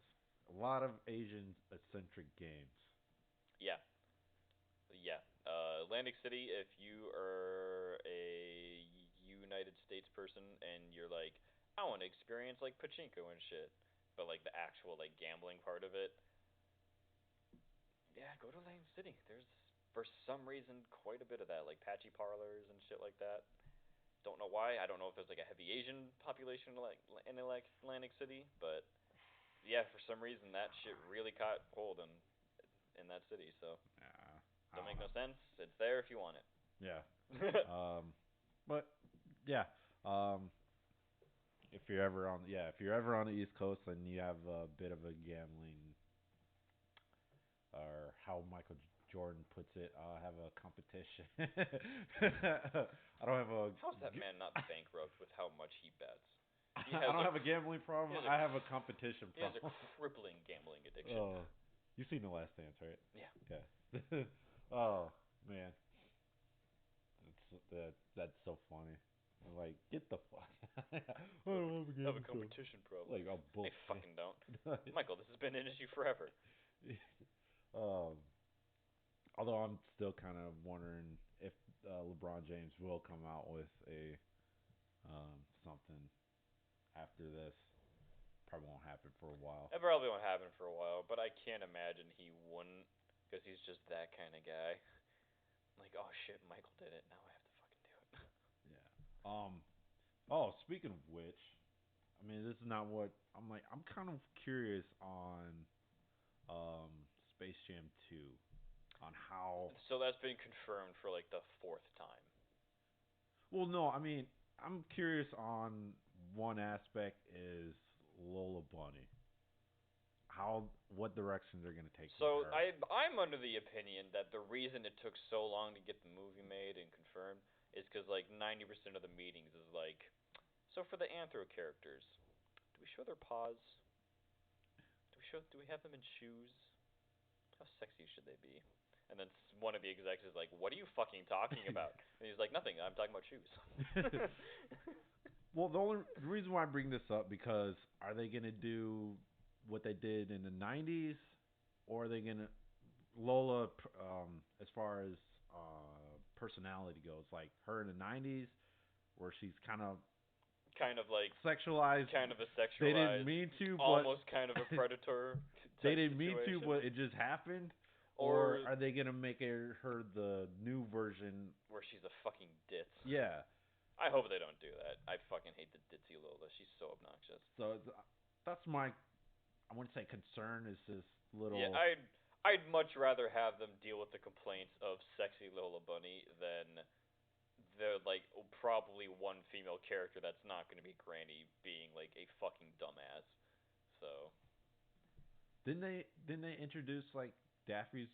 a lot of Asian eccentric games. Yeah, yeah. Atlantic City. If you are a United States person and you're like, I want to experience like pachinko and shit, but like the actual like gambling part of it, yeah, go to Atlantic City. There's for some reason quite a bit of that, like patchy parlors and shit like that. Don't know why. I don't know if there's like a heavy Asian population like in Atlantic City, but yeah, for some reason that shit really caught hold in that city. So I don't don't make no know. sense. It's there if you want it. Yeah. But yeah. If you're ever on the East Coast and you have a bit of a gambling, or how Michael Jordan puts it, have a competition. I don't have a. How's that man not bankrupt with how much he bets? He I has don't a- have a gambling problem. he has a- I have a competition He has problem. a crippling gambling addiction. Oh, you've seen The Last Dance, right? Yeah. Yeah. Oh man, that's so funny. I'm like, get the fuck. I don't have a Have a gambling problem. competition problem. Like, oh I bullshit. fucking don't. Michael, this has been an issue forever. um, although I'm still kind of wondering if LeBron James will come out with a something after this. Probably won't happen for a while. That probably won't happen for a while, but I can't imagine he wouldn't, because he's just that kind of guy. Like, oh shit, Michael did it. Now I have to fucking do it. Yeah. Oh, speaking of which, I mean, this is not what I'm like. I'm kind of curious on um Space Jam 2, on how. So that's been confirmed for like the fourth time. Well, no, I mean, I'm curious on one aspect is Lola Bunny. What direction they're gonna take So with her. I'm under the opinion that the reason it took so long to get the movie made and confirmed is because like 90% of the meetings is like, so for the anthro characters, do we show their paws? Do we have them in shoes? How sexy should they be? And then one of the execs is like, "What are you fucking talking about?" And he's like, "Nothing. I'm talking about shoes." Well, the reason why I bring this up because are they gonna do what they did in the '90s, or are they gonna Lola? As far as personality goes, like her in the '90s, where she's kind of like sexualized. kind of a sexualized. They didn't mean to, but almost kind of a predator. They didn't situation. mean to, but it just happened. Or are they gonna make her the new version where she's a fucking ditz? Yeah. I hope they don't do that. I fucking hate the ditzy Lola. She's so obnoxious. So that's my, I wouldn't say concern, is this little. Yeah, I'd much rather have them deal with the complaints of sexy Lola Bunny than the like probably one female character that's not going to be Granny being like a fucking dumbass. So. Didn't they introduce like Daffy's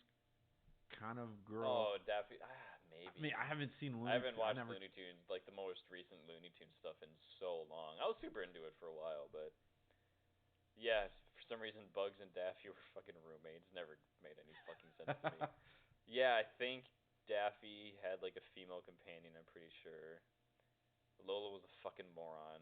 kind of girl? Oh, Daffy. Maybe. I mean, I haven't seen Looney I haven't watched never... Looney Tunes, like the most recent Looney Tunes stuff in so long. I was super into it for a while, but yeah, for some reason Bugs and Daffy were fucking roommates. Never made any fucking sense to me. Yeah, I think Daffy had like a female companion, I'm pretty sure. Lola was a fucking moron.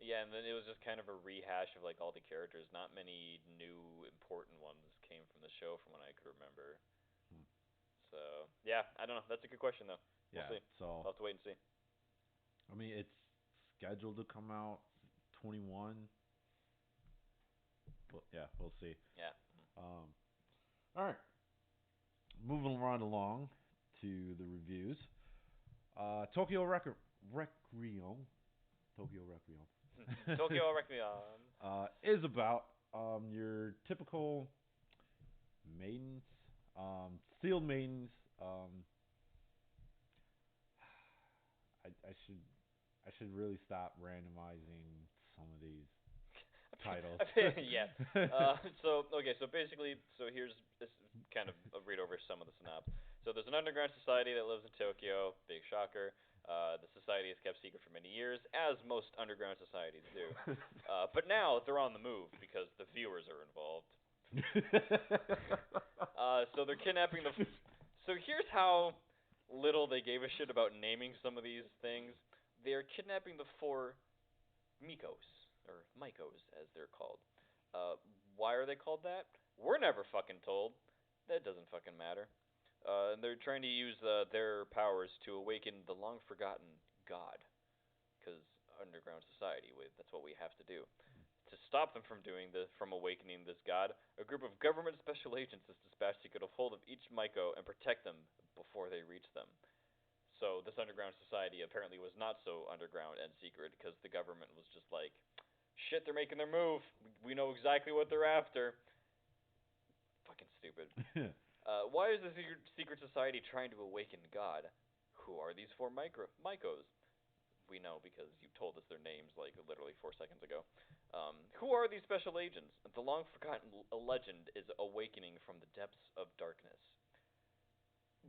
Yeah, and then it was just kind of a rehash of like all the characters. Not many new important ones came from the show from what I could remember. So, yeah, I don't know. That's a good question though. We'll see. So I'll have to wait and see. I mean, it's scheduled to come out 21. But yeah, we'll see. Yeah. All right. Moving right along to the reviews. Tokyo Requiem. Tokyo Requiem. Tokyo Requiem. Is about your typical maidens, sealed maidens. I should really stop randomizing some of these titles. Yeah. So basically, here's this kind of a read over some of the synopsis. So there's an underground society that lives in Tokyo. Big shocker. The society is kept secret for many years, as most underground societies do. But now they're on the move because the viewers are involved. So they're kidnapping the. So here's how little they gave a shit about naming some of these things. They're kidnapping the 4 Mikos, or Mycos as they're called. Why are they called that? We're never fucking told. That doesn't fucking matter. And they're trying to use their powers to awaken the long-forgotten god. Because underground society, that's what we have to do. To stop them from awakening this god, a group of government special agents is dispatched to get a hold of each Myco and protect them before they reach them. So this underground society apparently was not so underground and secret because the government was just like, shit, they're making their move. We know exactly what they're after. Fucking stupid. Why is the secret society trying to awaken God? Who are these 4 Mycos? We know because you told us their names like literally 4 seconds ago. Who are these special agents? The long-forgotten legend is awakening from the depths of darkness.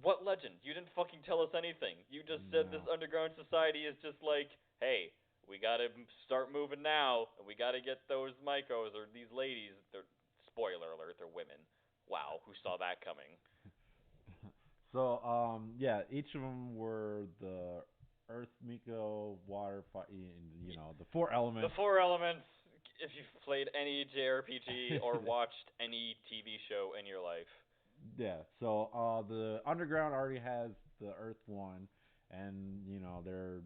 What legend? You didn't fucking tell us anything. You just said this underground society is just like, hey, we gotta start moving now, and we gotta get those Mycos or these ladies. Spoiler alert, they're women. Wow, who saw that coming? So, yeah, each of them were the Earth, Miko, Water, Fire, the 4 elements. The 4 elements. If you've played any JRPG or watched any TV show in your life. Yeah, so the underground already has the Earth one, and they're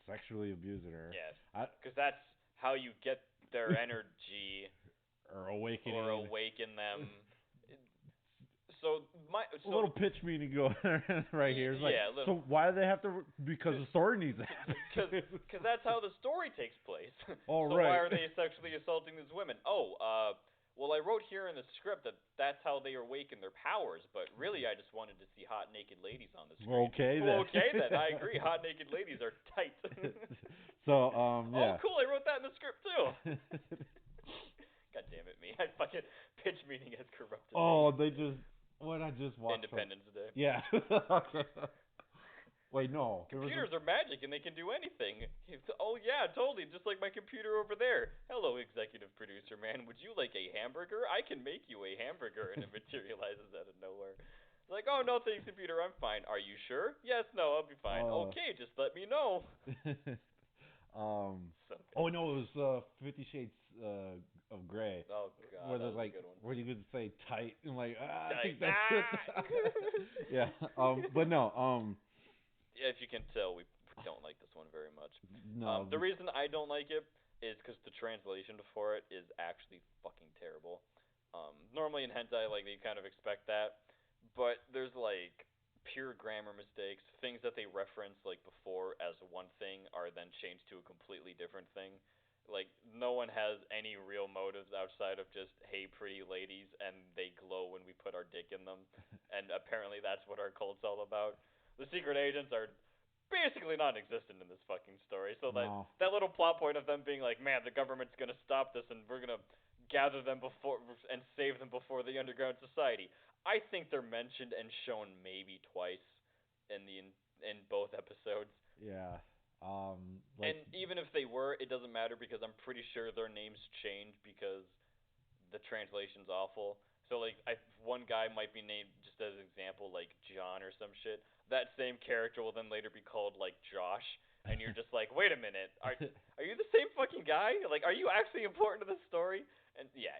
sexually abusing her. Yes, because that's how you get their energy or awaken them. So a little pitch meeting going right here. It's like, so why do they have to? Because the story needs that. Because that's how the story takes place. All so right. Why are they sexually assaulting these women? Well, I wrote here in the script that's how they awaken their powers, but really I just wanted to see hot naked ladies on the screen. Okay then. Okay then, I agree. Hot naked ladies are tight. So Oh, yeah. cool! I wrote that in the script too. God damn it, me! I fucking pitch meeting has corrupted me. Oh, they just. What I just watched. Independence Day. Yeah. Okay. Wait, no. Computers are magic and they can do anything. Oh yeah, totally, just like my computer over there. Hello, executive producer man. Would you like a hamburger? I can make you a hamburger, and it materializes out of nowhere. It's like, oh no, thanks, computer. I'm fine. Are you sure? Yes. No, I'll be fine. Okay, just let me know. So Oh good. no, it was 50 Shades of Grey. Oh god, Where that there's was a like, good one. where you could say tight and like, I Tight. think that's Ah! it. Yeah. But no. Yeah, if you can tell, we don't like this one very much. No. The reason I don't like it is because the translation for it is actually fucking terrible. Normally in hentai, like you kind of expect that, but there's like pure grammar mistakes, things that they reference like before as one thing are then changed to a completely different thing. Like no one has any real motives outside of just hey pretty ladies and they glow when we put our dick in them, and apparently that's what our cult's all about. The secret agents are basically non-existent in this fucking story. So No. that little plot point of them being like, man, the government's gonna stop this and we're gonna gather them before and save them before the underground society. I think they're mentioned and shown maybe twice in both episodes. Yeah. Like. And even if they were, it doesn't matter because I'm pretty sure their names changed because the translation's awful. So like, one guy might be named just as an example, like John or some shit. That same character will then later be called like Josh, and you're just like, wait a minute, are you the same fucking guy? Like, are you actually important to the story? And yeah,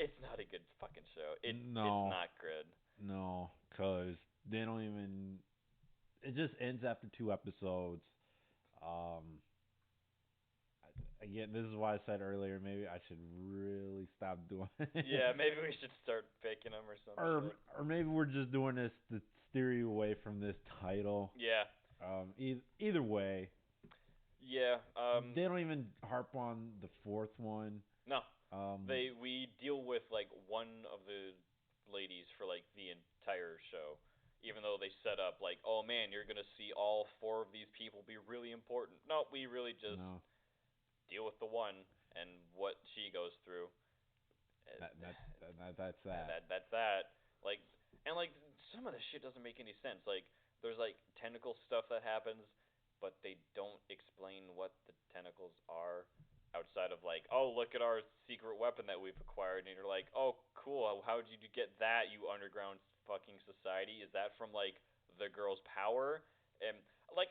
it's not a good fucking show. It's No. not good. No, cause they don't even. It just ends after 2 episodes. Um, Again, this is why I said earlier. Maybe I should really stop doing it. Yeah, maybe we should start picking them or something. Or maybe we're just doing this to steer you away from this title. Yeah. Either way, Yeah. they don't even harp on the fourth one. No. Um, We deal with like one of the ladies for like the entire show, even though they set up like, oh man, you're gonna see all four of these people be really important. No, we really just no, deal with the one and what she goes through. that's that. That's that. Like, and like some of the shit doesn't make any sense. Like there's like tentacle stuff that happens, but they don't explain what the tentacles are outside of like, oh look at our secret weapon that we've acquired, and you're like, oh cool, how did you get that, you underground fucking society? Is that from like the girl's power? And like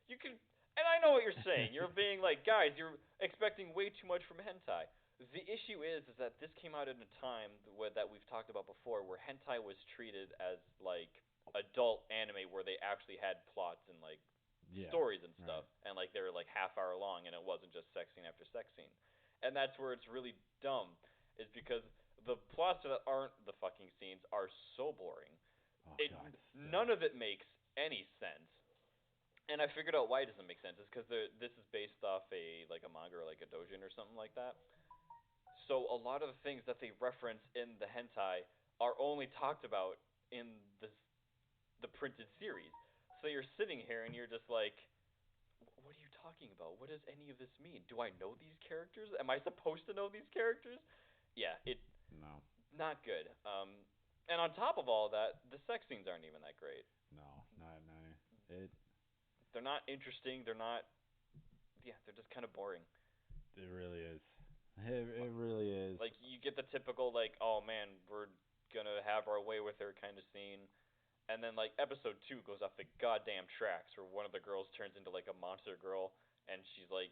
you can, and I know what you're saying. You're being like, guys, you're expecting way too much from hentai. The issue is that this came out at a time that we've talked about before, where hentai was treated as like adult anime, where they actually had plots and like Yeah, stories and right. stuff, and like they were like half hour long, and it wasn't just sex scene after sex scene, and that's where it's really dumb, is because the plots that aren't the fucking scenes are so boring. Oh It God. none of it makes any sense, and I figured out why it doesn't make sense. It's because this is based off a like a manga or like a dojin or something like that. So a lot of the things that they reference in the hentai are only talked about in the printed series. So you're sitting here and you're just like, what are you talking about? What does any of this mean? Do I know these characters? Am I supposed to know these characters? Yeah, it No, not good. And on top of all of that, the sex scenes aren't even that great. no, not no. It They're not interesting. They're not. Yeah, they're just kind of boring. it really is. It really is. Like you get the typical like, oh man, we're gonna have our way with her kind of scene, and then like episode 2 goes off the goddamn tracks where one of the girls turns into like a monster girl and she's like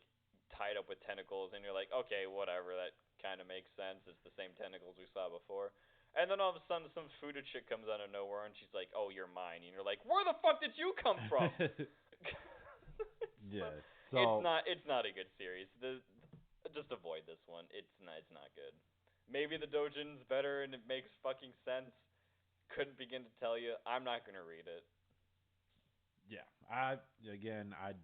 tied up with tentacles, and you're like, okay, whatever, that kind of makes sense. It's the same tentacles we saw before. And then all of a sudden some fooded chick comes out of nowhere and she's like, oh, you're mine, and you're like, where the fuck did you come from? Yeah. It's not a good series. Just avoid this one. It's not good. Maybe the dojin's better and it makes fucking sense. Couldn't begin to tell you. I'm not gonna read it. Yeah. I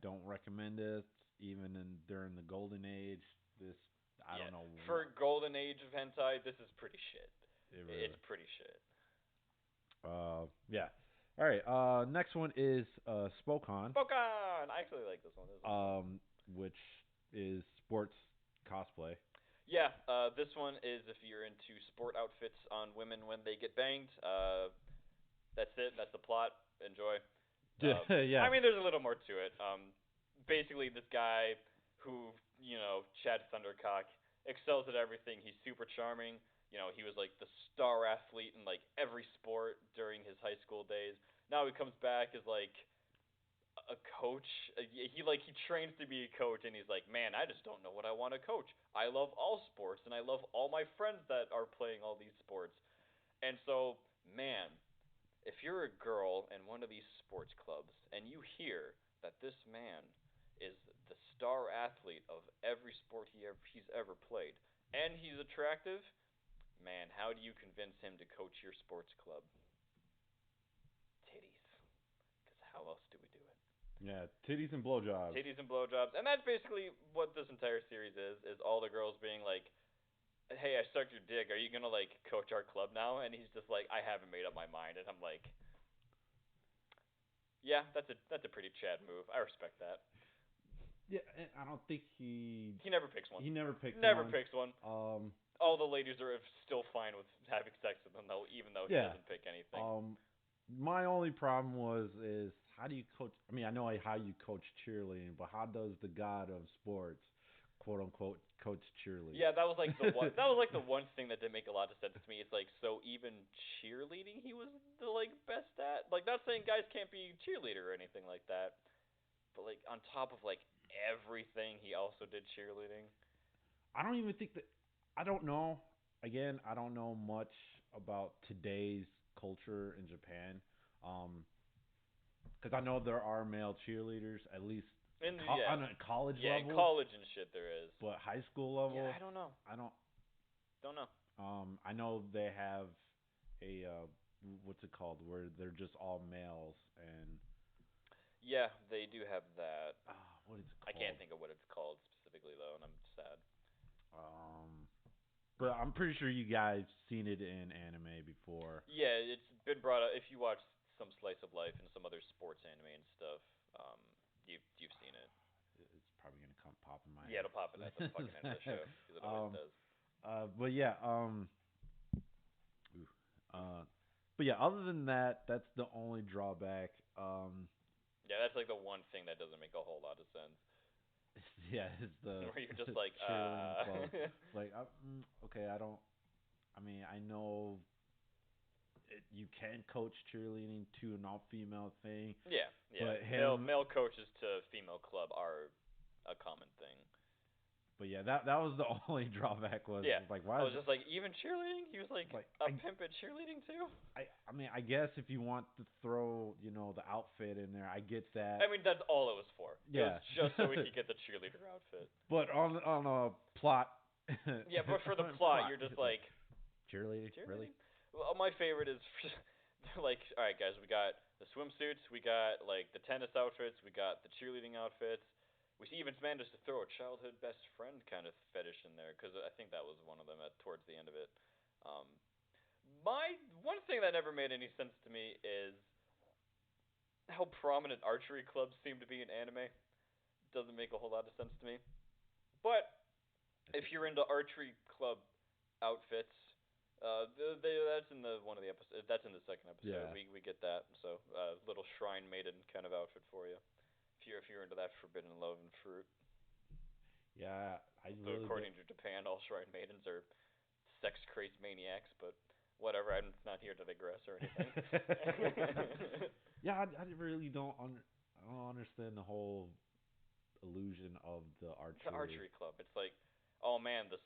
don't recommend it even during the golden age. This I Yeah. don't know. For golden age of hentai, this is pretty shit. It really. It's pretty shit. Yeah. All right. Next one is Spocon. Spocon! I actually like this one. This one's fun. Which is sports cosplay. Yeah, this one is if you're into sport outfits on women when they get banged. That's it. That's the plot. Enjoy. Yeah. I mean, there's a little more to it. Basically, this guy who, Chad Thundercock, excels at everything. He's super charming. He was like the star athlete in like every sport during his high school days. Now he comes back as like a coach. He trains to be a coach, and he's like, man, I just don't know what I want to coach. I love all sports, and I love all my friends that are playing all these sports. And so, man, if you're a girl in one of these sports clubs and you hear that this man is the star athlete of every sport he's ever played, and he's attractive, man, how do you convince him to coach your sports club? Titties. Because how else do we do it? Yeah, titties and blowjobs. Titties and blowjobs, and that's basically what this entire series is all the girls being like, "Hey, I sucked your dick. Are you gonna like coach our club now?" And he's just like, "I haven't made up my mind." And I'm like, "Yeah, that's a pretty Chad move. I respect that." Yeah, and I don't think He never picks one. he never picked Never one. picks one. All the ladies are still fine with having sex with him though, even though he Yeah. doesn't pick anything. My only problem is how do you coach? I mean, I know how you coach cheerleading, but how does the god of sports, quote unquote, coach cheerleading? Yeah, that was like the one. That was like the one thing that didn't make a lot of sense to me. It's like, so even cheerleading, he was the like best at. Like, not saying guys can't be cheerleader or anything like that, but like on top of like everything, he also did cheerleading. I don't even think that. I don't know. Again, I don't know much about today's culture in Japan. Um, because I know there are male cheerleaders, at least In the on a college yeah, in level, college and shit there is. but high school level, Yeah, I don't know. I don't. Don't know. I know they have a what's it called, where they're just all males and Yeah, they do have that. what is it I called? can't think of what it's called specifically though, and I'm sad. Um, but I'm pretty sure you guys seen it in anime before. Yeah, it's been brought up. If you watch some slice of life and some other sports anime and stuff, um, you've seen it. It's probably gonna come pop in my Yeah, head. it'll pop in at the fucking end of the show because it always does. But yeah, ooh, but yeah, other than that, that's the only drawback. Yeah, that's like the one thing that doesn't make a whole lot of sense. Yeah, it's the Where you're just like, cheerleading club. Like, okay, I don't. I mean, I know you can coach cheerleading to an all-female thing, yeah, yeah. but Male coaches to female club are a common thing. But yeah, that was the only drawback was Yeah, like why I is was just like, even cheerleading? He was like a pimp at cheerleading too? I mean I guess if you want to throw the outfit in there, I get that. I mean, that's all it was for. Yeah. It was just so we could get the cheerleader outfit. But on a plot. Yeah, but for the plot, you're just like cheerleading. Really? Well, my favorite is like, all right, guys, we got the swimsuits, we got like the tennis outfits, we got the cheerleading outfits. We even managed to throw a childhood best friend kind of fetish in there because I think that was one of them towards the end of it. Um, my one thing that never made any sense to me is how prominent archery clubs seem to be in anime. Doesn't make a whole lot of sense to me. But if you're into archery club outfits, that's in the one of the episodes. That's in the second episode. Yeah. We get that. So little shrine maiden kind of outfit for you. If you're into that forbidden love and fruit. Yeah, So according to Japan, all shrine maidens are sex crazed maniacs. But whatever. I'm not here to digress or anything. Yeah, I really don't I don't understand the whole illusion of the archery. The archery club. It's like, oh man, the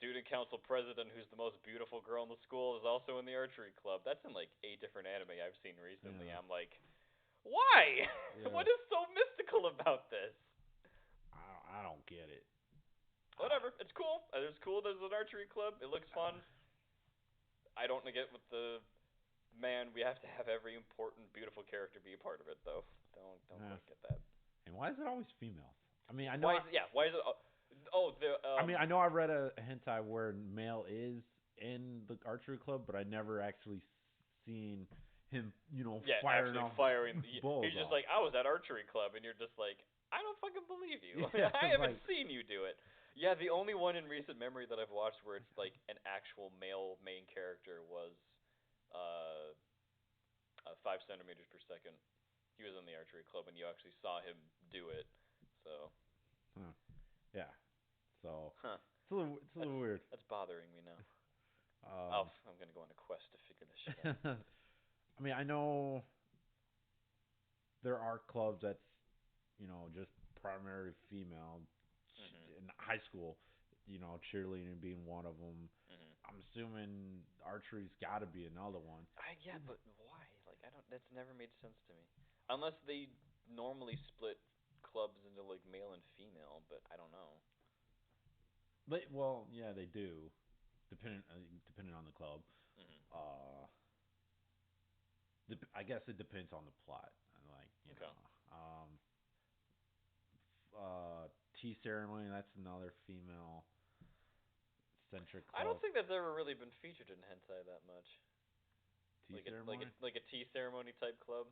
student council president, who's the most beautiful girl in the school, is also in the archery club. That's in like 8 different anime I've seen recently. Yeah. I'm like, why? Yeah. What is so mystical about this? I don't get it. Whatever. It's cool. It's cool. There's an archery club. It looks fun. I don't get with the man. We have to have every important, beautiful character be a part of it, though. Don't quite get that. And why is it always females? I mean, I know. Why is it? I mean, I know I read a hentai where male is in the archery club, but I never actually seen him, firing off balls. He's just like, I was at archery club, and you're just like, I don't fucking believe you. Yeah, I haven't seen you do it. Yeah, the only one in recent memory that I've watched where it's like an actual male main character was uh, 5 centimeters per second. He was in the archery club, and you actually saw him do it. So, Huh. Yeah. So huh? it's a little weird. That's bothering me now. Um, I'm gonna go on a quest to figure this shit out. I mean, I know there are clubs that's just primarily female Mhm. in high school. Cheerleading being one of them. Mhm. I'm assuming archery's got to be another one. Yeah, but why? Like, I don't. That's never made sense to me. Unless they normally split clubs into like male and female, but I don't know. Well, yeah, they do, depending on the club. Mhm. Uh, I guess it depends on the plot. Like Okay. tea ceremony. That's another female centric I don't club. think that's ever really been featured in hentai that much. Tea ceremony. Like a tea ceremony type club.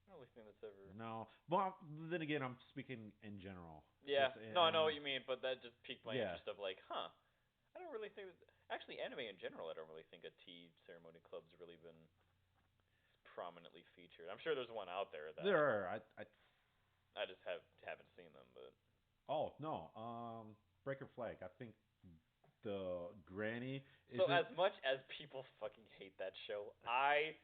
I don't really think that's ever. No, well, then again, I'm speaking in general. Yeah. Just No, I know what you mean, but that just piqued my yeah. interest of like, huh. I don't really think that. Actually, anime in general, I don't really think a tea ceremony club's really been prominently featured. I'm sure there's one out there that There are. I just haven't seen them, but Oh no. Breaker Flag. I think the granny is so in. as much as people fucking hate that show, I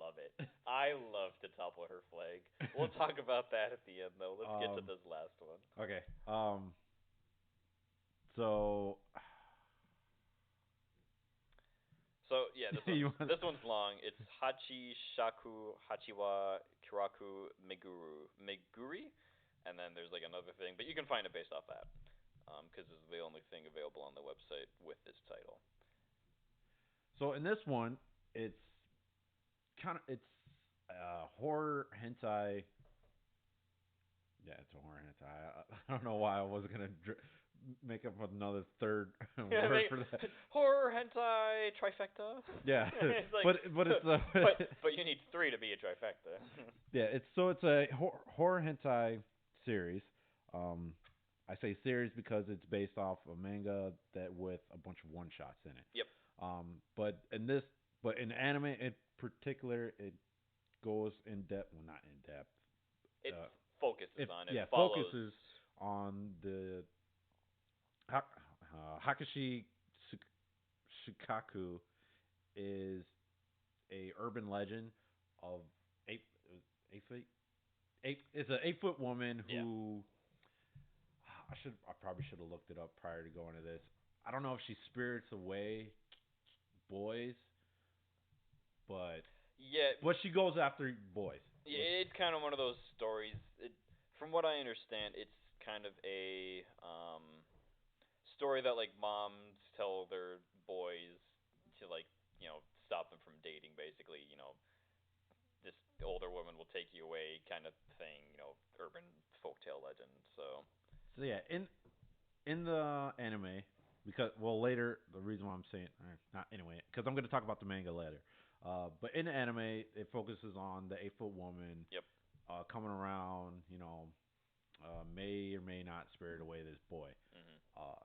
love it. I love to topple her flag. We'll talk about that at the end though. Let's get to um. this last one. Okay. So. So yeah, you want? this one's long. It's Hachishaku, Hachiwa, Keraku, Meguri, and then there's like another thing, but you can find it based off that, because this is the only thing available on the website with this title. So in this one, it's it's horror hentai. Yeah, it's a horror hentai. I don't know why I wasn't gonna make up another third Yeah, word for that. horror hentai trifecta. Yeah, It's like, but it's but you need three to be a trifecta. yeah, it's a horror hentai series. Um, I say series because it's based off a manga that with a bunch of one shots in it. Yep. But in anime in particular, it goes in depth. Well, not in depth. It Uh, focuses on it. yeah, Follows. focuses on the Hakashi Shikaku is a urban legend of eight eight feet it's an 8 foot woman Yeah. who I probably should have looked it up prior to going to this. I don't know if she spirits away boys, but Yeah. she goes after boys. It's kind of one of those stories. From what I understand, it's kind of a story that like moms tell their boys to like stop them from dating. Basically, this older woman will take you away, kind of thing. Urban folktale legend. So. So yeah, in the anime, because later the reason why I'm saying not anyway because I'm going to talk about the manga later. But in the anime, it focuses on the 8 foot woman Yep. coming around. May or may not spirit away this boy. Mhm.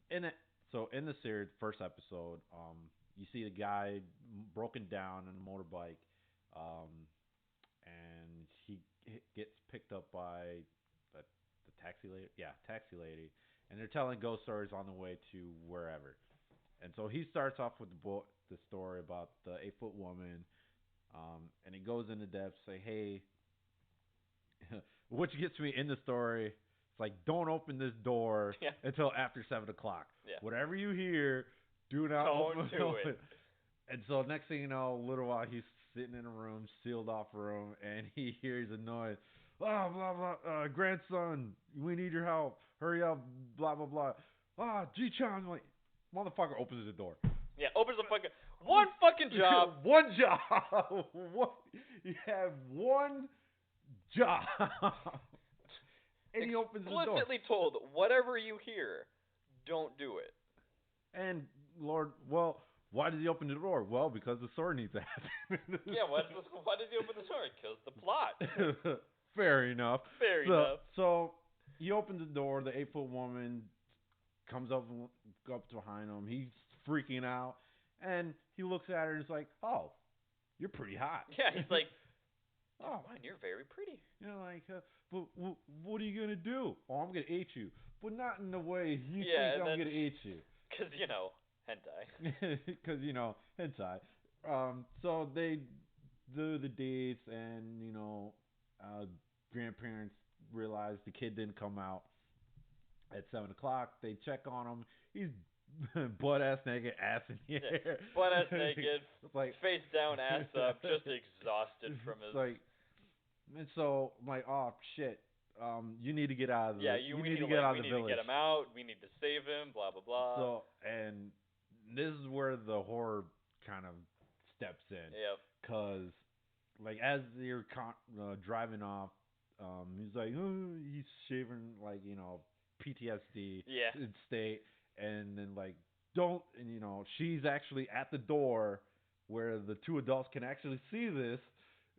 In it, so in the series, first episode, you see the guy broken down on a motorbike, um, and he gets picked up by the taxi lady. Yeah, taxi lady, and they're telling ghost stories on the way to wherever. And so he starts off with the story about the 8 foot woman, and he goes into depth, say, hey, which gets me in the story. It's like, don't open this door Yeah. until after 7 o'clock. Yeah. Whatever you hear, do not Don't open do it. And so next thing you know, a little while he's sitting in a room, sealed off room, and he hears a noise. Blah blah blah. Grandson, we need your help. Hurry up. Blah blah blah. G-Chan, like, motherfucker opens the door. Yeah. Opens the fucking one fucking job. One job. You have one job. And he opens the door. Explicitly told, whatever you hear, don't do it. And Lord, well, why did he open the door? Well, because the story needs to happen. Yeah, why does he open the door? Because the plot. Fair enough. Fair enough. So he opens the door. The 8 foot woman comes up behind him. He's freaking out, and he looks at her and is like, "Oh, you're pretty hot." Yeah, he's like, "Oh, man, you're very pretty. like, but what are you gonna do? Oh, I'm gonna eat you, but not in the way you Yeah, think and I'm then- gonna eat you." Because, hentai. Because hentai. So they do the dates, and grandparents realize the kid didn't come out at 7 o'clock. They check on him. He's butt ass naked, ass in the air. Butt ass naked, like face down, ass up, just exhausted from his. And so I'm like, oh shit. You need to get out of the. Yeah, you we need to get out of the we need village. to get him out. We need to save him. Blah blah blah. So, and this is where the horror kind of steps in. Yep. Cause, like, as you're driving off, he's like, he's shaving, like, PTSD Yeah. state, and then like, don't, and she's actually at the door where the two adults can actually see this,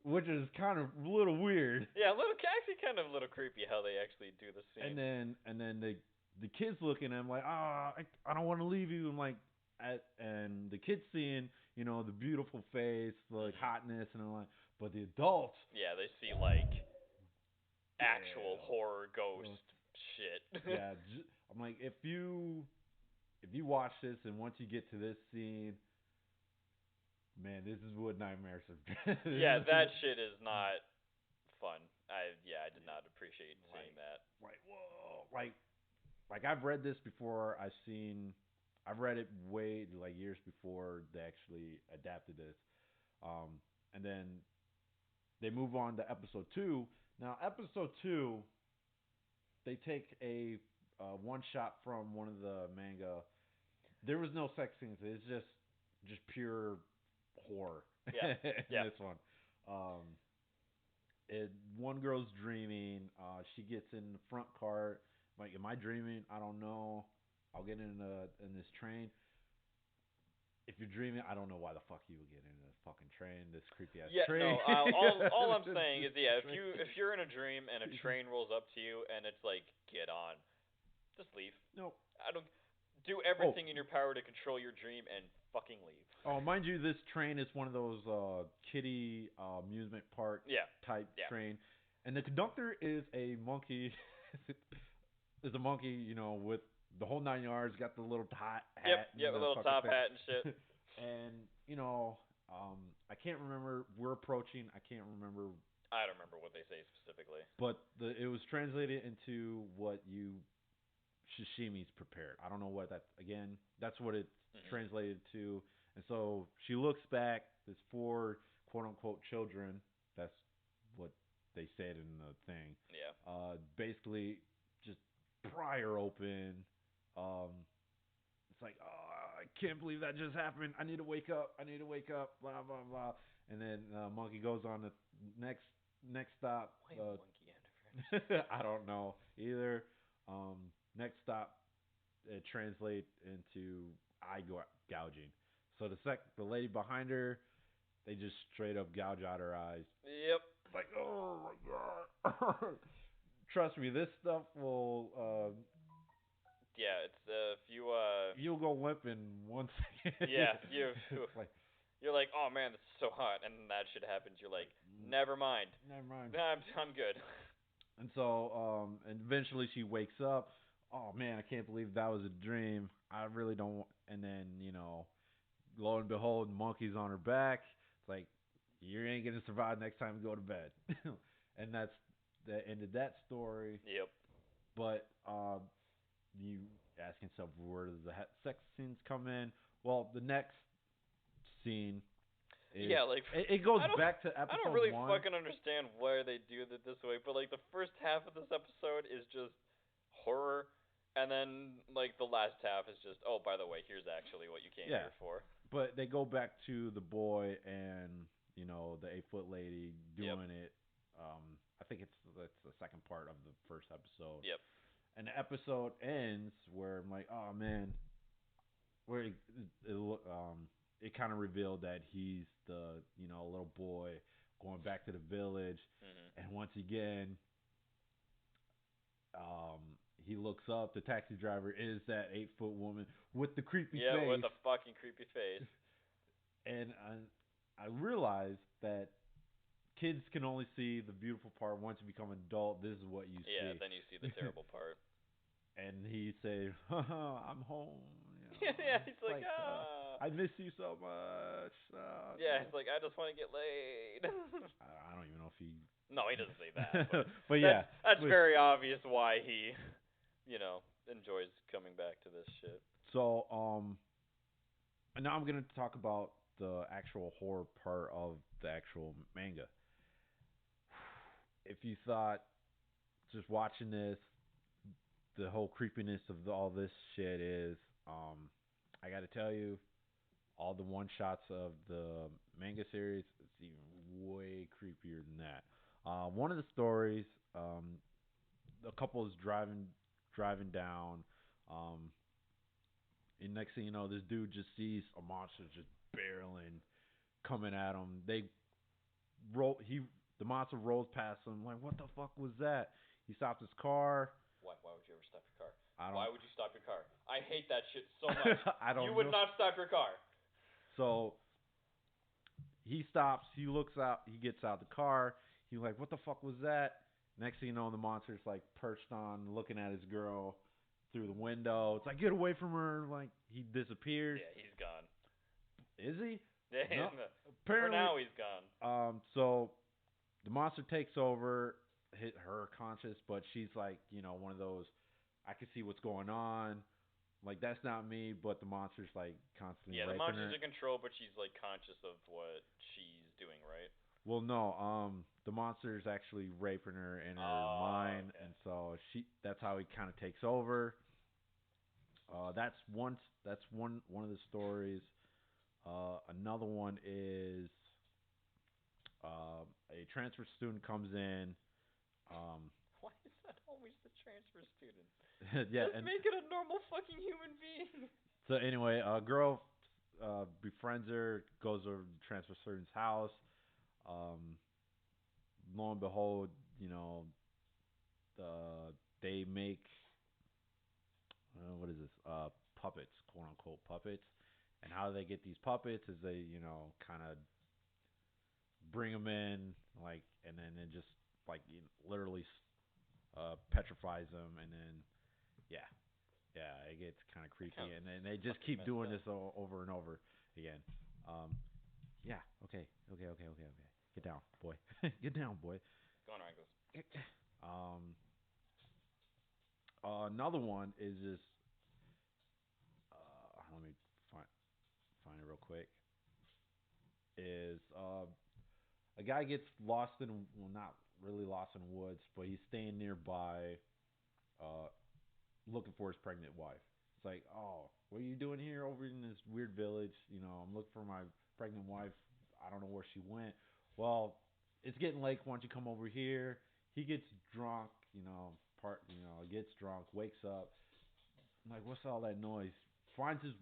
which is kind of a little weird. Yeah, actually kind of a little creepy how they actually do the scene. And then the kids looking at him like, I don't want to leave you. I'm like, and the kids seeing, the beautiful face, like hotness, and I'm like, but the adults, yeah, they see like actual horror ghost shit. Yeah, I'm like, if you watch this and once you get to this scene, man, this is what nightmares are. Yeah, that shit is not fun. I did not appreciate seeing that. Like, whoa, like I've read this before. I've read it way like years before they actually adapted this. And then they move on to episode 2. Now, episode 2, they take a one shot from one of the manga. There was no sex scenes. It's just pure horror Yeah. in this one. One girl's dreaming. She gets in the front cart. I'm like, am I dreaming? I don't know. I'll get in this train. If you're dreaming, I don't know why the fuck you would get in this fucking train, this creepy ass train. No, all I'm saying is, if you're in a dream and a train rolls up to you and it's like, get on, just leave. No. I don't do everything in your power to control your dream and fucking leave. Oh, mind you, this train is one of those kiddie amusement park type train, and the conductor is a monkey. Is a monkey, with the whole 9 yards. Got the little hat. Yep, a little top hat and shit. And I can't remember. We're approaching. I can't remember. I don't remember what they say specifically. But it was translated into what sashimi's prepared. I don't know what that. Again, that's what it's translated to. And so she looks back. There's 4 quote unquote children. That's what they said in the thing. Yeah. Basically, just pry her open. It's like, oh, I can't believe that just happened. I need to wake up. Blah blah blah. And then monkey goes on the next stop. Why monkey had I don't know either. Next stop, it translates into eye gouging. So the lady behind her, they just straight up gouge out her eyes. Yep. Like, oh my god. Trust me, this stuff will. Yeah, it's if you You'll go limp in 1 second. Yeah, you're like, oh man, this is so hot, and that shit happens. You're like, never mind. I'm good. And so, and eventually she wakes up. Oh man, I can't believe that was a dream. I really don't. And then lo and behold, monkey's on her back. It's like, you ain't gonna survive next time you go to bed. And that's the end of that story. Yep. But you asking yourself, where does the sex scenes come in? Well, the next scene is, it goes back to episode 1. I don't really fucking understand why they do it this way, but like the first half of this episode is just horror, and then like the last half is just, oh, by the way, here's actually what you came here for. But they go back to the boy and the 8-foot lady doing it. I think that's the second part of the first episode. Yep. And the episode ends where I'm like, oh man, where it kind of revealed that he's the little boy going back to the village, and once again, he looks up. The taxi driver is that 8-foot woman with the creepy Yeah, face. with a fucking creepy face. And I realized that kids can only see the beautiful part. Once you become an adult, this is what you Yeah, see. then you see the terrible part. And he say, "I'm home." Yeah, he's It's like, I miss you so much. Yeah, it's like, I just want to get laid. I don't even know if he. No, he doesn't say that. But yeah, that's very obvious why he, enjoys coming back to this shit. So and now I'm gonna talk about the actual horror part of the actual manga. If you thought just watching this, the whole creepiness of all this shit is, I got to tell you, all the one shots of the manga series, it's even way creepier than that. One of the stories, a couple is driving down, and next thing you know, this dude just sees a monster just barreling, coming at him. The monster rolls past him. Like, what the fuck was that? He stopped his car. Why would you ever stop your car? I don't. Why would you stop your car? I hate that shit so much. I don't. You would not stop your car. So he stops. He looks out. He gets out the car. He's like, "What the fuck was that?" Next thing you know, the monster's like perched on, looking at his girl through the window. It's like, "Get away from her!" Like he disappears. Yeah, he's gone. Is he? Yeah, No. for Apparently, now he's gone. So the monster takes over, hit her conscious, but she's like, one of those. I can see what's going on. Like, that's not me, but the monster's like constantly Yeah, the raping monster's her. in control, but she's like conscious of what she's doing, right? Well, no, the monster's actually raping her in her mind, Okay. and so that's how he kind of takes over. That's one of the stories. Another one is a transfer student comes in. Why is that always the transfer student? Yeah, Just make it a normal fucking human being. so anyway, a girl befriends her, goes over to the transfer student's house. Um, Lo and behold, they make what is this? Puppets, quote unquote puppets. And how they get these puppets is they, kind of bring them in, like, and then it just like literally petrifies them, and then yeah, yeah, it gets kind of creepy, and then they just keep doing this over and over again. Yeah, okay. Get down, boy. Get down, boy. Go on, Rangos. Another one is this. Let me find it real quick. Is a guy gets lost in, well, not really lost in the woods, but he's staying nearby, uh, looking for his pregnant wife. It's like, oh, what are you doing here over in this weird village? I'm looking for my pregnant wife. I don't know where she went. Well, it's getting late. Why don't you come over here? He gets drunk. Gets drunk, wakes up. I'm like, what's all that noise? Finds his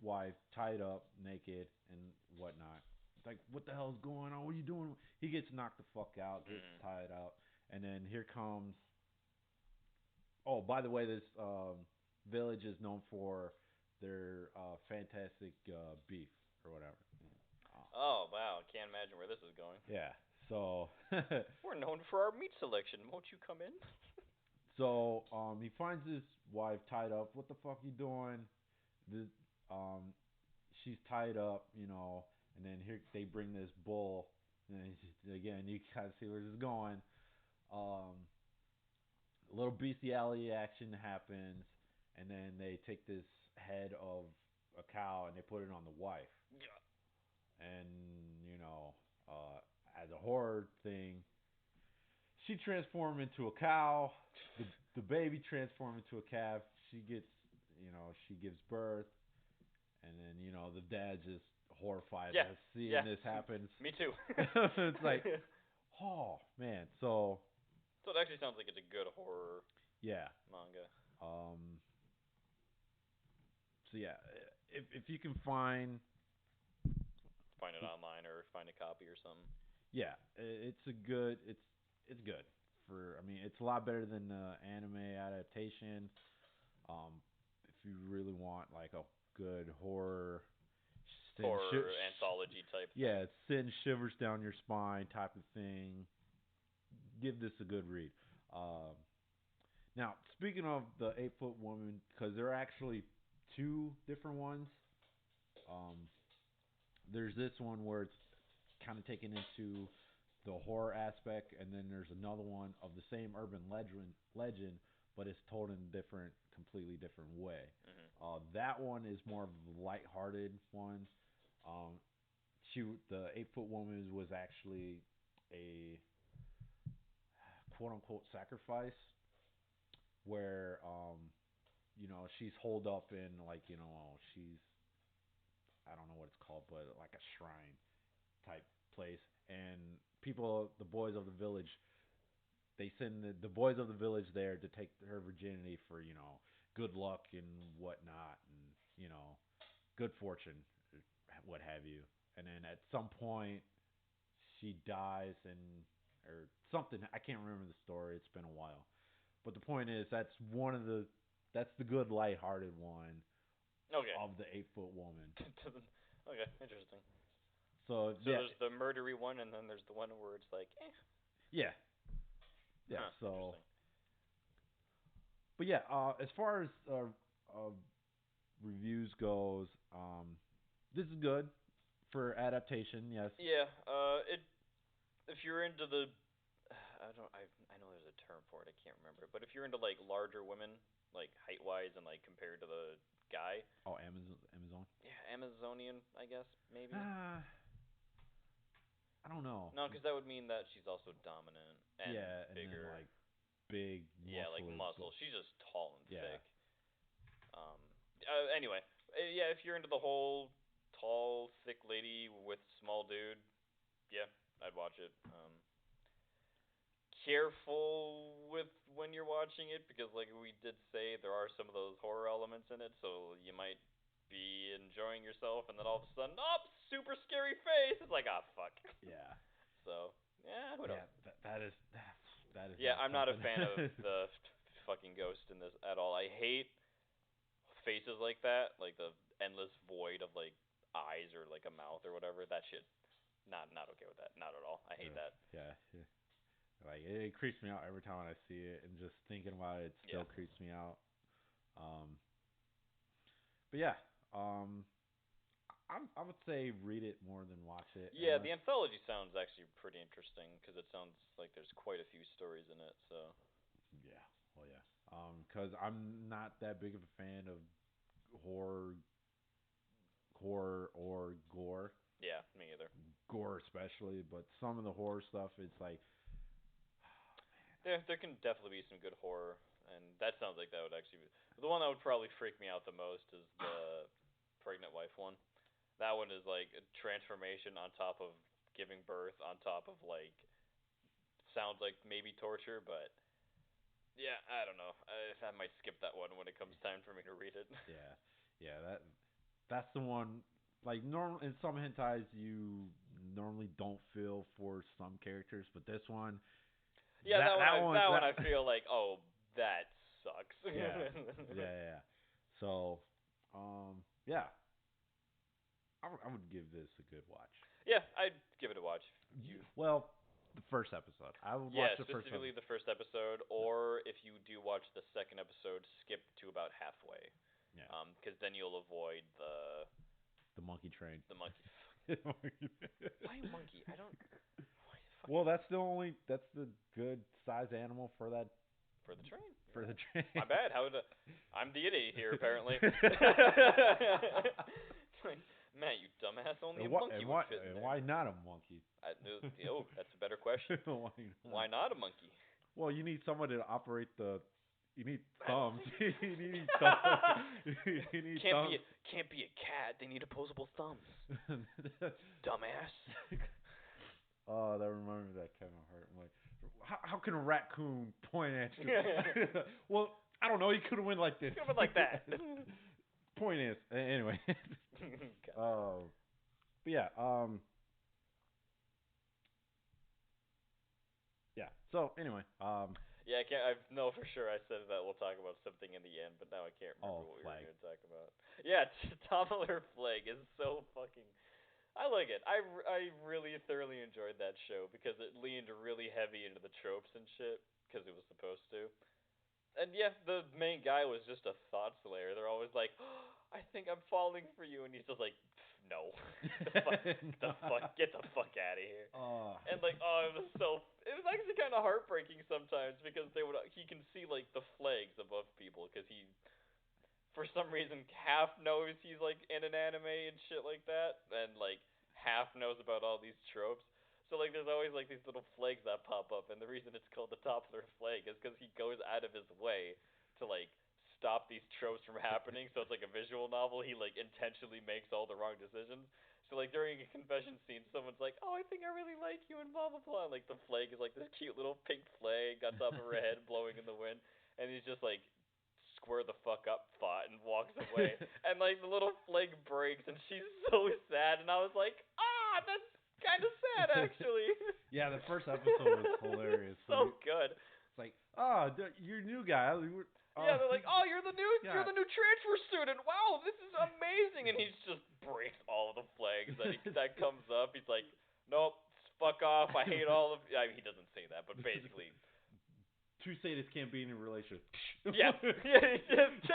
wife tied up, naked, and whatnot. It's like, what the hell's going on? What are you doing? He gets knocked the fuck out, gets tied up, and then here comes. Oh, by the way, this village is known for their fantastic beef or whatever. Oh wow, can't imagine where this is going. Yeah. So. We're known for our meat selection. Won't you come in? So he finds his wife tied up. What the fuck you doing? The she's tied up, and then here they bring this bull, and again you kind of see where this is going. A little bestiality action happens, and then they take this head of a cow and they put it on the wife. Yeah. And as a horror thing, she transformed into a cow. The baby transformed into a calf. She gives birth, and then the dad's just horrified at seeing this happen. Me too. It's like, oh man. So it actually sounds like it's a good horror. Yeah. Manga. So yeah, if you can find it online or find a copy or something. Yeah, it's good for. I mean, it's a lot better than the anime adaptation. If you really want like a good horror, Horror anthology type yeah, thing. send shivers down your spine type of thing. Give this a good read. Um, Now, speaking of the 8 foot woman, because there are actually two different ones. Um, there's this one where it's kind of taken into the horror aspect, and then there's another one of the same urban legend, but it's told in a completely different way. Mhm. That one is more of a lighthearted one. Um, the 8 foot woman was actually a quote unquote sacrifice where she's holed up in like she's I don't know what it's called, but like a shrine type place, and the boys of the village, they send the boys of the village there to take her virginity for good luck and whatnot, and good fortune, what have you. And then at some point she dies, and or something. I can't remember the story. It's been a while. But the point is, that's the good lighthearted one Okay. of the 8 foot woman. Okay, interesting. So So yeah, there's the murdery one, and then there's the one where it's like, eh. yeah, yeah. Huh, So, interesting. but yeah, as far as reviews goes, this is good for adaptation. Yes. Yeah. If you're into the, I know there's a term for it. I can't remember. But if you're into like larger women, like height wise, and like compared to the guy, Oh, Amazon. Amazon. yeah, Amazonian, I guess maybe. I don't know. No, because that would mean that she's also dominant and Yeah, and then bigger. like big, Yeah, like muscly. muscle. She's just tall and Yeah. thick. Um. Anyway, yeah, if you're into the whole tall, thick lady with small dude, yeah, I'd watch it. Careful with when you're watching it because, like we did say, there are some of those horror elements in it, so you might be enjoying yourself, and then all of a sudden, oh, super scary face. It's like, ah, fuck. Yeah. So, yeah, who knows? Yeah. That is. Yeah, I'm not a something. fan of the fucking ghost in this at all. I hate faces like that, like the endless void of like eyes or like a mouth or whatever. That shit, not okay with that. Not at all. I hate that. Yeah. Yeah. Like it creeps me out every time I see it, and just thinking about it still Yeah. creeps me out. But yeah, I would say read it more than watch it. Yeah, Unless, the anthology sounds actually pretty interesting because it sounds like there's quite a few stories in it. So yeah, well, yeah. Because I'm not that big of a fan of horror, or gore, yeah, me either. gore especially. But some of the horror stuff, it's like, There can definitely be some good horror, and that sounds like that would actually be the one that would probably freak me out the most is the pregnant wife one. That one is like a transformation on top of giving birth on top of like sounds like maybe torture, but yeah, I don't know. I might skip that one when it comes time for me to read it. yeah, yeah. That's the one. Like normal in some hentais, you normally don't feel for some characters, but this one, Yeah, that one I that feel like, oh, that sucks. yeah, yeah, yeah. So, yeah, I would give this a good watch. Yeah, I'd give it a watch. You Well, the first episode. I would Yeah, watch the first specifically episode. the first episode, or if you do watch the second episode, skip to about halfway. Yeah, Because then you'll avoid the monkey train. the monkey. Why monkey? I don't. Why Well, fucking that's the good size animal for that for the train? for You're the right. train. My bad. I'm the idiot here apparently. Like, man, you dumbass! Only a monkey would fit in there. Why not a monkey? That's a better question. Why Why not a monkey? Well, you need someone to operate the. You need I don't thumbs. think- you need thumbs. You need thumbs. Can't be a cat. They need opposable thumbs. Dumbass. Oh, that reminds me of that Kevin Hart. I'm like, how can a raccoon point at you? Well, I don't know. He could have went like this. Could have went like that. Point is, anyway. God. But yeah, yeah. So anyway, Yeah, I can't. I know for sure. I said that we'll talk about something in the end, but now I can't remember oh, what we were flag. going to talk about. Yeah, Toddler Flag is so fucking. I like it. I really thoroughly enjoyed that show because it leaned really heavy into the tropes and shit because it was supposed to. And yeah, the main guy was just a thought slayer. They're always like, oh, "I think I'm falling for you," and he's just like, "No, get the fuck out of here." Oh. And like, it was actually kind of heartbreaking sometimes because he can see like the flags above people because he for some reason half knows he's like in an anime and shit like that, and like half knows about all these tropes. So like, there's always like these little flags that pop up, and the reason it's called the Toppler flag is because he goes out of his way to like stop these tropes from happening. So it's like a visual novel. He like intentionally makes all the wrong decisions. So like during a confession scene, someone's like, "Oh, I think I really like you," and blah blah blah. And, like the flag is like this cute little pink flag on top of her head, blowing in the wind, and he's just like, square the fuck up thought and walks away. And like the little flag breaks and she's so sad and I was like, that's kind of sad actually. Yeah, the first episode was hilarious. So good. It's like, you're a new guy. Yeah, they're like, "Oh, you're the new Yeah. transfer student. Wow, this is amazing." And he just breaks all of the flags that comes up. He's like, "Nope, fuck off. I hate all of." I mean, he doesn't say that, but basically. Two sadists can't be in a relationship. Yeah, just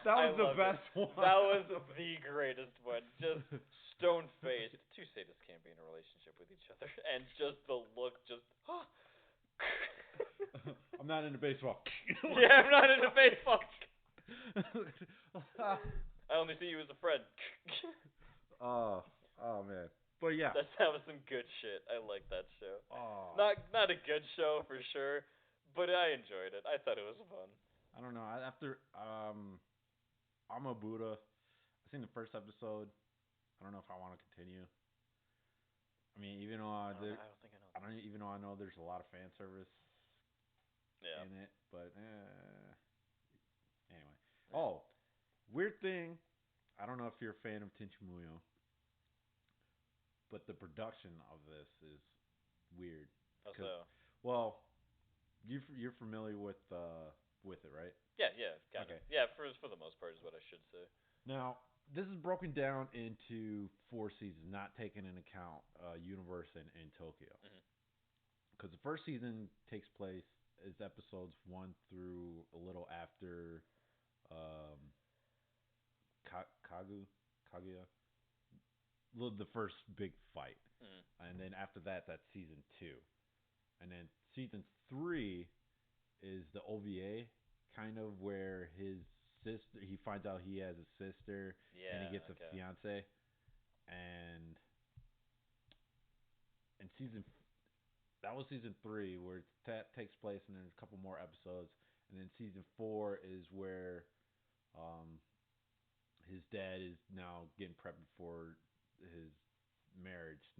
that was the best one. That was the greatest one. Just stone faced. Two sadists can't be in a relationship with each other, and just the look, just. I'm not into baseball. Yeah, I'm not into baseball. I only see you as a friend. Oh man. But yeah. That was some good shit. I like that show. Oh. Not a good show for sure, but I enjoyed it. I thought it was fun. I don't know. After I'm a Buddha. I seen the first episode. I don't know if I want to continue. I mean, even though I don't think I know. I don't even though I know there's a lot of fan service in it, but anyway. Oh, weird thing. I don't know if you're a fan of Tenchi Muyo, but the production of this is weird. How so? Well, you're familiar with it, right? Yeah, kind of. Okay. Yeah, for the most part is what I should say. Now, this is broken down into 4 seasons, not taking into account Universe in Tokyo. Because the first season takes place is episodes 1 through a little after Kaguya, the first big fight, and then after that, that's season 2, and then season 3 is the OVA, kind of where he finds out he has a sister, and he gets a fiance, and that was season 3 where that takes place, and there's a couple more episodes, and then season 4 is where his dad is now getting prepped for his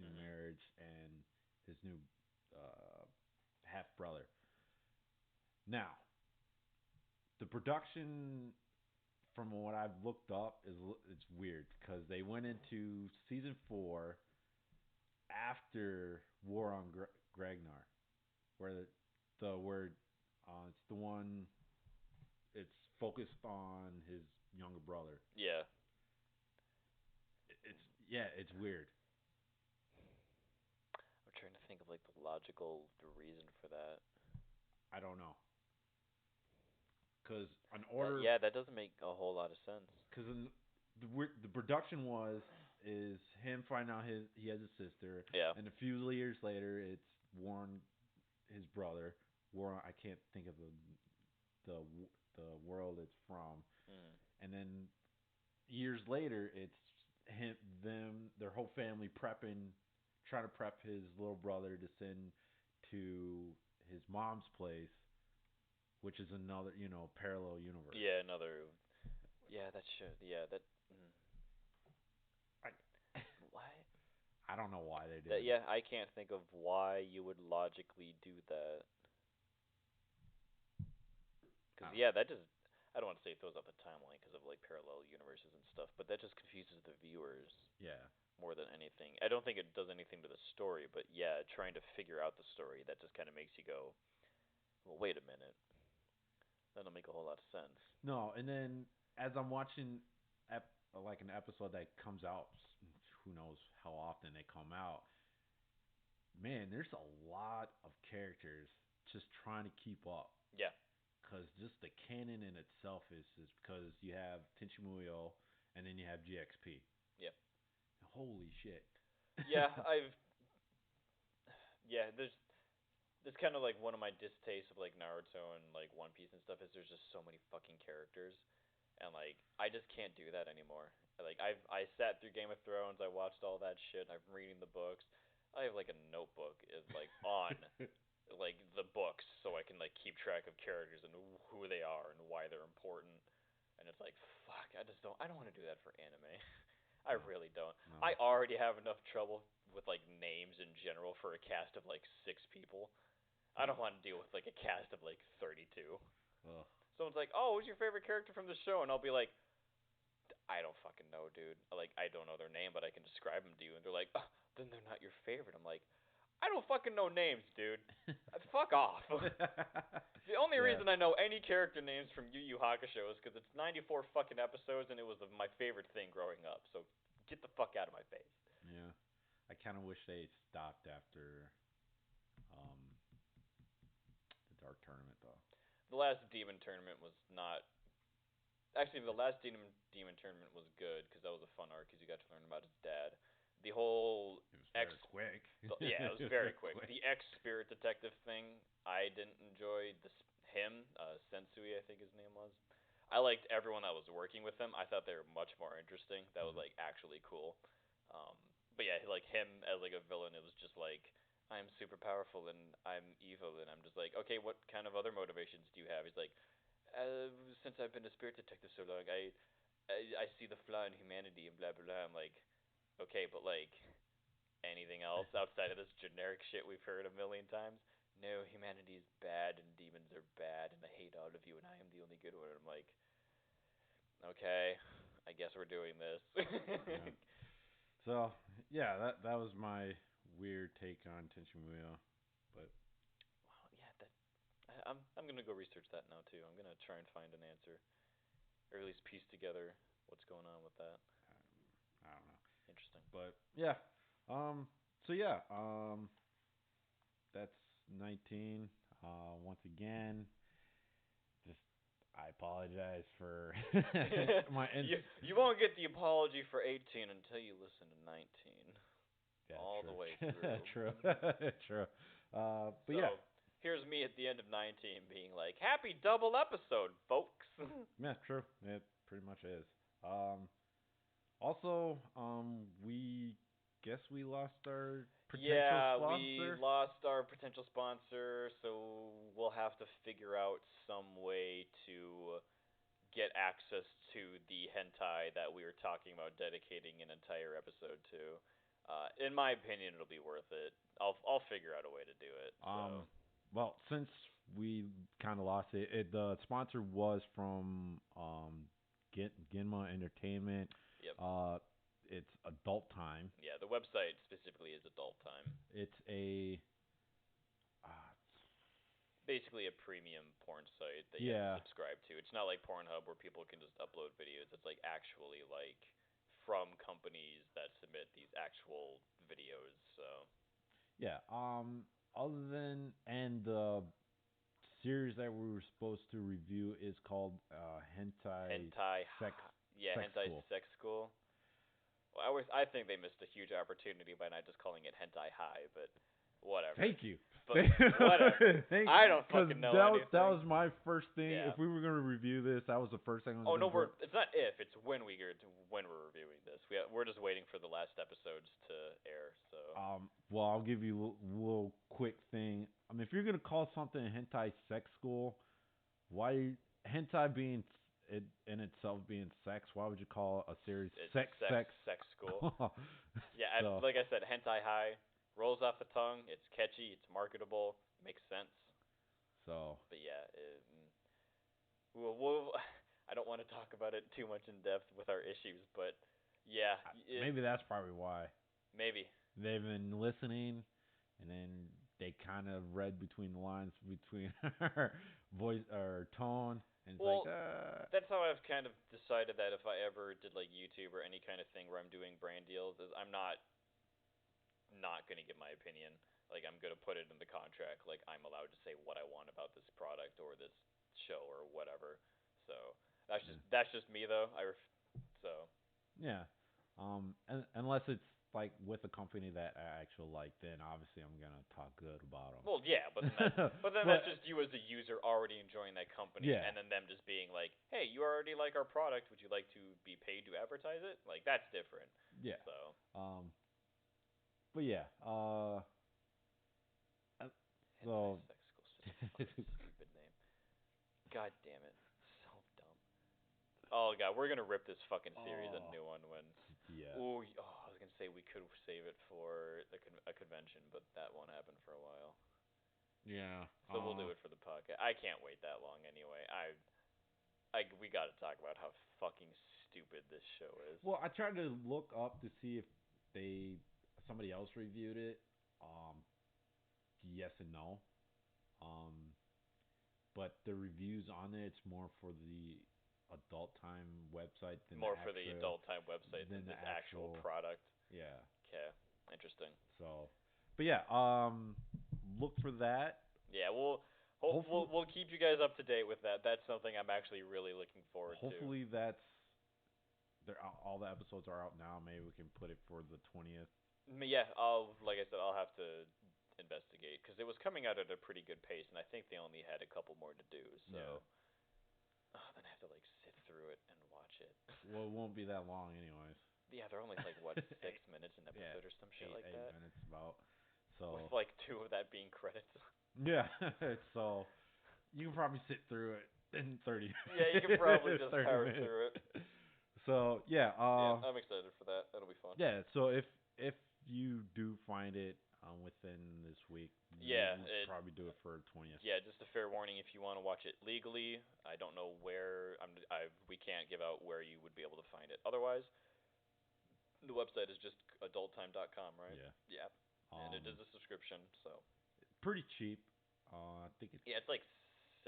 new marriage, and his new half brother. Now, the production, from what I've looked up, it's weird because they went into season 4 after War on Gragnar, where it's the one. It's focused on his younger brother. Yeah. It's weird. I'm trying to think of like the logical reason for that. I don't know. Because that doesn't make a whole lot of sense. Because the production is him finding out he has a sister. Yeah. And a few years later, it's Warren, his brother. Warren, I can't think of the world it's from. And then years later, it's their whole family trying to prep his little brother to send to his mom's place, which is another, parallel universe. Yeah, another. Yeah, that should. Yeah, that. Why? I don't know why they did. Yeah, I can't think of why you would logically do that. Because that just. I don't want to say it throws off the timeline because of like parallel universes and stuff, but that just confuses the viewers. Yeah. more than anything. I don't think it does anything to the story, but yeah, trying to figure out the story that just kind of makes you go, well, wait a minute. That'll make a whole lot of sense. No, and then as I'm watching like an episode that comes out, who knows how often they come out. Man, there's a lot of characters just trying to keep up. Yeah. Because just the canon in itself is because you have Tenchimuyo and then you have GXP. Yeah. Holy shit. Yeah, there's kind of like one of my distastes of like Naruto and like One Piece and stuff is there's just so many fucking characters, and like I just can't do that anymore. Like I sat through Game of Thrones, I watched all that shit, I'm reading the books. I have like a notebook is like on like the books so I can like keep track of characters and who they are and why they're important. And it's like fuck, I don't want to do that for anime. I No, really don't. no. I already have enough trouble with like names in general for a cast of like 6 people. I don't want to deal with like a cast of like 32. Ugh. Someone's like, "Oh, who's your favorite character from the show?" And I'll be like, "I don't fucking know, dude. Like, I don't know their name, but I can describe them to you." And they're like, oh, "Then they're not your favorite." I'm like, "I don't fucking know names, dude. Fuck off." The only Yeah. reason I know any character names from Yu Yu Hakusho is because it's 94 fucking episodes and it was my favorite thing growing up. So get the fuck out of my face. Yeah. I kind of wish they stopped after um, the Dark Tournament, though. The last Demon Tournament was not. Actually, the last Demon Tournament was good because that was a fun arc because you got to learn about his dad. The whole It was very quick. yeah, it was very quick. The ex Spirit Detective thing, I didn't enjoy him. Sensui, I think his name was. I liked everyone that was working with him. I thought they were much more interesting. That was like actually cool. Um, but yeah, like him as like a villain, it was just like I'm super powerful and I'm evil, and I'm just like, okay, what kind of other motivations do you have? He's like, since I've been a spirit detective so long, I see the flaw in humanity and blah blah blah. I'm like, okay, but like anything else outside of this generic shit we've heard a million times? No, humanity is bad and demons are bad and I hate all of you and I am the only good one. I'm like, okay, I guess we're doing this. Yeah. So yeah, that was my weird take on Tenchimuyo, but Well, yeah, I'm gonna go research that now too. I'm gonna try and find an answer, or at least piece together what's going on with that. I don't know. Interesting. But yeah, so yeah, that's 19. Once again, just I apologize for my you won't get the apology for 18 until you listen to 19. Yeah, all true. the way through. True, true. But So yeah, here's me at the end of 19 being like, "Happy double episode, folks." yeah, true. It pretty much is. Also, we guess we lost our potential Yeah, we sponsor. lost our potential sponsor, so we'll have to figure out some way to get access to the hentai that we were talking about dedicating an entire episode to. In my opinion, it'll be worth it. I'll figure out a way to do it. So. Well, since we kind of lost it, the sponsor was from Ginma Entertainment. Yep. It's Adult Time. Yeah, the website specifically is Adult Time. It's a Basically a premium porn site that you yeah. have to subscribe to. It's not like Pornhub where people can just upload videos. It's like actually like from companies that submit these actual videos. So Yeah. Other than and the series that we were supposed to review is called Hentai Sex Sex Hentai School. Sex School. Well, I think they missed a huge opportunity by not just calling it Hentai High, but whatever. Thank you. But whatever. I don't fucking know anything. That was my first thing. Yeah. If we were gonna review this, that was the first thing I was Oh gonna no, it's not if, it's when we're reviewing this. We're just waiting for the last episodes to air. So. Well, I'll give you a little quick thing. I mean, if you're gonna call something Hentai Sex School, why hentai being it in itself being sex? Why would you call a series It's sex School? Yeah, So, like I said, Hentai High rolls off the tongue. It's catchy. It's marketable. Makes sense. so But yeah, I don't want to talk about it too much in depth with our issues, but Yeah. Maybe that's probably why. Maybe. They've been listening, and then they kind of read between the lines between her voice or tone, and it's Well, like, that's how I've kind of decided that if I ever did like YouTube or any kind of thing where I'm doing brand deals, is I'm not gonna give my opinion. Like I'm gonna put it in the contract. Like I'm allowed to say what I want about this product or this show or whatever. So that's just me though. So yeah. Unless it's like with a company that I actually like, then obviously I'm gonna talk good about them. well yeah, but then that's just you as a user already enjoying that company, Yeah. and then them just being like, hey, you already like our product. Would you like to be paid to advertise it? Like that's different. Yeah. So But yeah. So. Hentai Sex School, such a fucking stupid name. God damn it, so dumb. Oh god, we're gonna rip this fucking series a new one when. Yeah. Ooh, I was gonna say we could save it for a convention, but that won't happen for a while. Yeah. So we'll do it for the podcast. I can't wait that long anyway. We got to talk about how fucking stupid this show is. Well, I tried to look up to see if somebody else reviewed it. Yes and no. Um, but the reviews on it's more for the adult time website than More the for the adult time website than the this actual product. Yeah. Okay, interesting. So, but yeah, look for that. Yeah, we'll keep you guys up to date with that. That's something I'm actually really looking forward to. Hopefully that's all the episodes are out now. Maybe we can put it for the 20th. Yeah, like I said, I'll have to investigate because it was coming out at a pretty good pace, and I think they only had a couple more to do. So, then I have to like sit through it and watch it. Well, it won't be that long, anyways. Yeah, they're only like what 6 minutes an episode or some shit like that. 8 minutes about. So with like 2 of that being credits. Yeah, so you can probably sit through it in 30 minutes. Yeah, you can probably just 30 power minutes. through it. So yeah, I'm excited for that. That'll be fun. Yeah, so if you do find it within this week, we'll probably do it for 20th. Yeah, just a fair warning if you want to watch it legally. I don't know where we can't give out where you would be able to find it. Otherwise, the website is just adulttime.com, right? Yeah. Yeah. And it is a subscription, so pretty cheap. I think it's it's like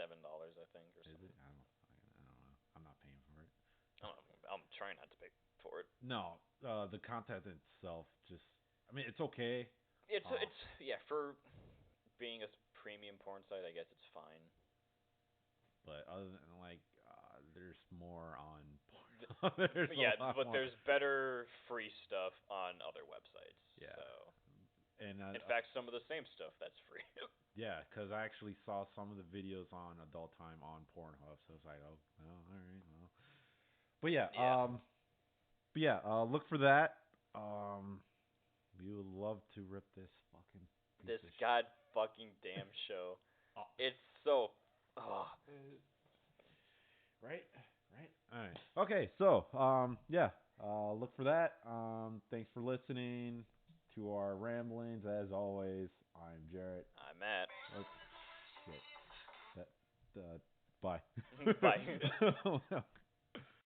$7, I think, or something. Is it? I don't know. I'm not paying for it. I'm trying not to pay for it. No, the content itself I mean, it's okay. It's for being a premium porn site, I guess it's fine. But other than there's more on porn. There's better free stuff on other websites. Yeah. So. And in fact, some of the same stuff that's free. Yeah, because I actually saw some of the videos on Adult Time on Pornhub, so I was like, oh, well, all right, well. But yeah, look for that. We would love to rip this fucking fucking damn show. It's so. Right. All right. Okay, so look for that. Thanks for listening to our ramblings. As always, I'm Jarrett. I'm Matt. Oh, shit. Bye. Bye.